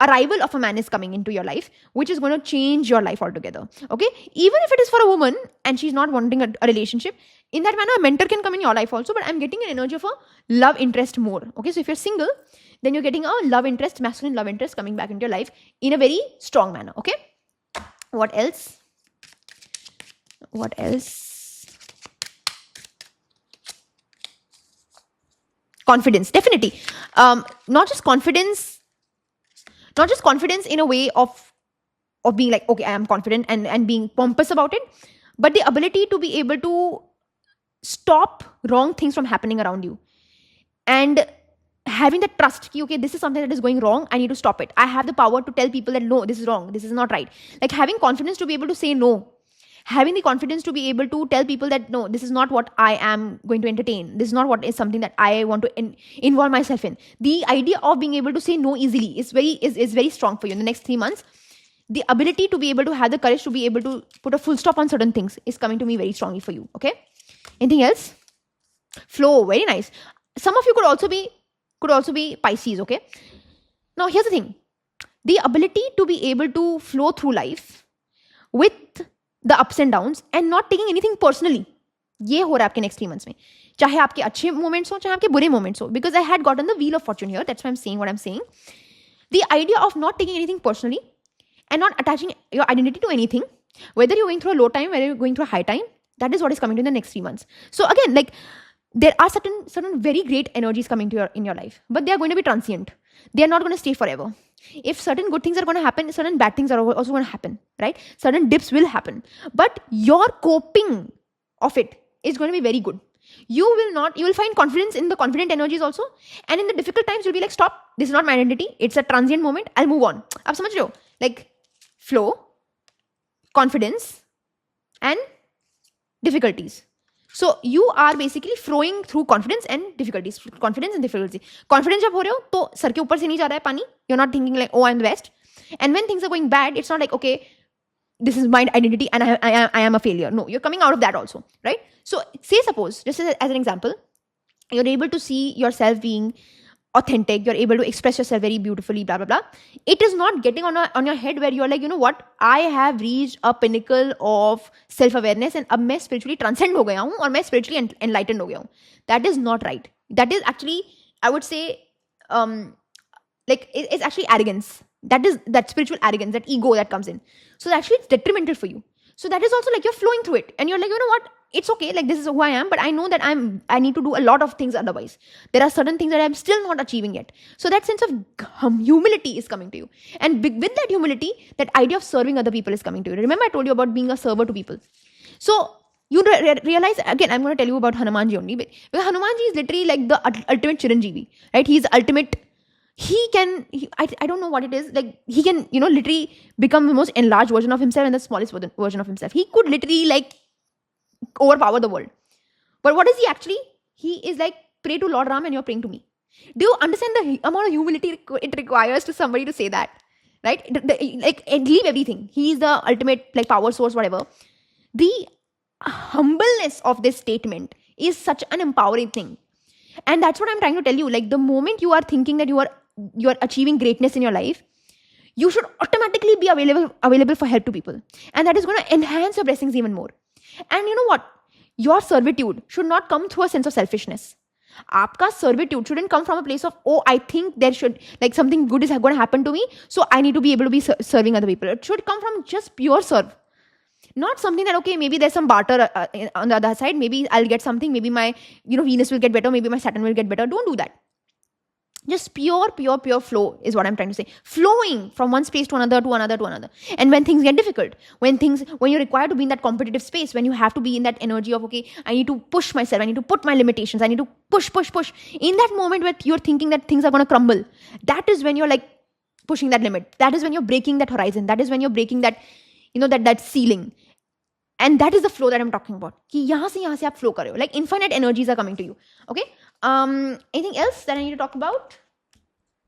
Speaker 1: arrival of a man is coming into your life, which is going to change your life altogether, okay? Even if it is for a woman and she's not wanting a relationship, in that manner, a mentor can come in your life also, but I'm getting an energy of a love interest more, okay? So if you're single, then you're getting a love interest, masculine love interest coming back into your life in a very strong manner, okay? What else? What else? Confidence, definitely. Not just confidence in a way of being like, okay, I am confident and being pompous about it, but the ability to be able to stop wrong things from happening around you, and having the trust, okay, this is something that is going wrong, I need to stop it. I have the power to tell people that no, this is wrong, this is not right. Like having confidence to be able to say no, having the confidence to be able to tell people that no, this is not what I am going to entertain, this is not what is something that I want to involve myself in. The idea of being able to say no easily is very strong for you in the next 3 months. The ability to be able to have the courage to be able to put a full stop on certain things is coming to me very strongly for you, okay? Anything else? Flow, very nice. Some of you could also be Pisces, okay? Now here's the thing. The ability to be able to flow through life with the ups and downs and not taking anything personally, ये हो रहा है आपके next 3 months में. चाहे आपके अच्छे moments हो, चाहे आपके बुरे moments हो. Because I had gotten the wheel of fortune here. That's why I'm saying what I'm saying. The idea of not taking anything personally and not attaching your identity to anything, whether you're going through a low time, whether you're going through a high time, that is what is coming to in the next 3 months. So again, like there are certain very great energies coming to in your life, but they are going to be transient. They are not going to stay forever. If certain good things are going to happen, certain bad things are also going to happen, right? Certain dips will happen, but your coping of it is going to be very good. You will find confidence in the confident energies also, and in the difficult times you'll be like, stop, this is not my identity, it's a transient moment, I'll move on. Aap samajh rahe ho? Like flow, confidence and difficulties. So you are basically flowing through confidence and difficulties. Confidence and difficulty. Confidence जब हो रहे हो तो sir के ऊपर से नहीं जा रहा है पानी. You're not thinking like, oh, I'm the best. And when things are going bad, it's not like, okay, this is my identity and I am a failure. No, you're coming out of that also, right? So say suppose, just as an example, you're able to see yourself being authentic, you're able to express yourself very beautifully, blah, blah, blah. It is not getting on your head where you're like, you know what, I have reached a pinnacle of self-awareness and अब मैं spiritually transcend हो गया हूँ और मैं spiritually enlightened हो गया हूँ. That is not right. That is actually, I would say, like it's actually arrogance. That is that spiritual arrogance, that ego that comes in. So actually it's detrimental for you. So that is also like you're flowing through it and you're like, you know what, it's okay, like this is who I am, but I know that I need to do a lot of things otherwise. There are certain things that I'm still not achieving yet. So that sense of humility is coming to you. And with that humility, that idea of serving other people is coming to you. Remember I told you about being a server to people. So you realize, again, I'm going to tell you about Hanumanji only. Because Hanumanji is literally like the ultimate Chiranjeevi, right? He's the ultimate. I don't know what it is, like he can, literally become the most enlarged version of himself and the smallest version of himself. He could literally like overpower the world. But what is he actually? He is like, pray to Lord Ram and you're praying to me. Do you understand the amount of humility it requires to somebody to say that? Right? Like, leave everything. He is the ultimate like power source, whatever. The humbleness of this statement is such an empowering thing. And that's what I'm trying to tell you. Like the moment you are thinking that you are achieving greatness in your life, you should automatically be available for help to people. And that is going to enhance your blessings even more. And you know what? Your servitude should not come through a sense of selfishness. Aapka servitude shouldn't come from a place of, oh, I think there should, like something good is going to happen to me, so I need to be able to be serving other people. It should come from just pure serve. Not something that, okay, maybe there's some barter on the other side. Maybe I'll get something. Maybe my, Venus will get better. Maybe my Saturn will get better. Don't do that. Just pure flow is what I'm trying to say. Flowing from one space to another, to another, to another. And when things get difficult, when you're required to be in that competitive space, when you have to be in that energy of, okay, I need to push myself, I need to put my limitations, I need to push. In that moment where you're thinking that things are going to crumble, that is when you're like pushing that limit. That is when you're breaking that horizon. That is when you're breaking that, that ceiling. And that is the flow that I'm talking about. कि यहाँ से आप flow कर रहे हो. Like infinite energies are coming to you. Okay. Anything else that I need to talk about?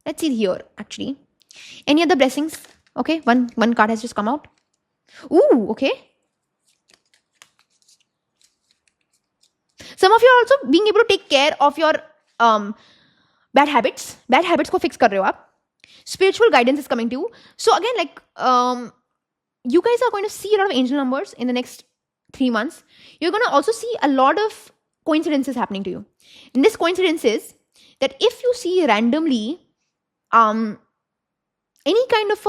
Speaker 1: Let's see here, actually. Any other blessings? Okay. One card has just come out. Ooh, okay. Some of you are also being able to take care of your bad habits. Bad habits को fix कर रहे हो आप. Spiritual guidance is coming to you. So again, like you guys are going to see a lot of angel numbers in the next 3 months. You're going to also see a lot of coincidences happening to you. And this coincidence is that if you see randomly any kind of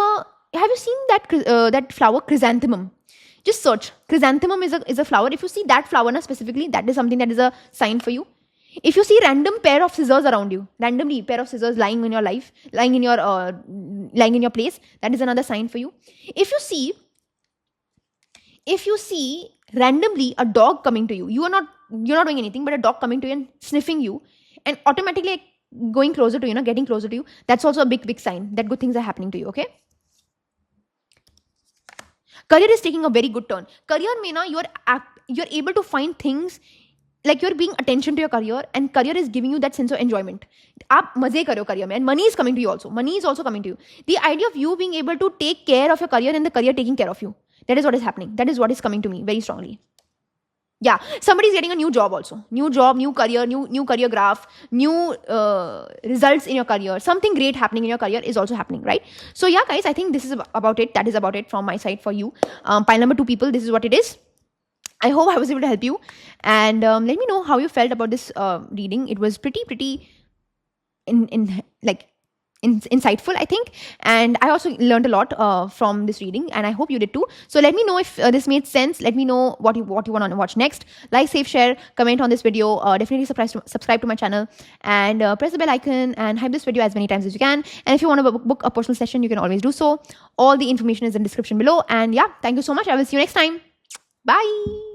Speaker 1: have you seen that flower chrysanthemum? Just search. Chrysanthemum is a flower. If you see that flower specifically, that is something that is a sign for you. If you see random pair of scissors around you, randomly pair of scissors lying in your life, lying in your place, that is another sign for you. If you see randomly a dog coming to you, you're not doing anything, but a dog coming to you and sniffing you and automatically going closer to you, getting closer to you, that's also a big sign that good things are happening to you, okay? Career is taking a very good turn. Career mein you're able to find things like you're being attention to your career, and career is giving you that sense of enjoyment. Aap maze kar rahe ho career mein, and money is coming to you also. Money is also coming to you. The idea of you being able to take care of your career and the career taking care of you. That is what is happening. That is what is coming to me very strongly. Yeah, somebody is getting a new job also. New job, new career, new career graph, new results in your career. Something great happening in your career is also happening, right? So yeah, guys, I think this is about it. That is about it from my side for you. Pile number 2 people, this is what it is. I hope I was able to help you. And let me know how you felt about this reading. It was pretty insightful, I think. And I also learned a lot from this reading, and I hope you did too. So let me know if this made sense. Let me know what you want to watch next. Like, save, share, comment on this video. Definitely subscribe to my channel, and press the bell icon and hype this video as many times as you can. And if you want to book a personal session, you can always do so. All the information is in the description below. And yeah, thank you so much. I will see you next time. Bye.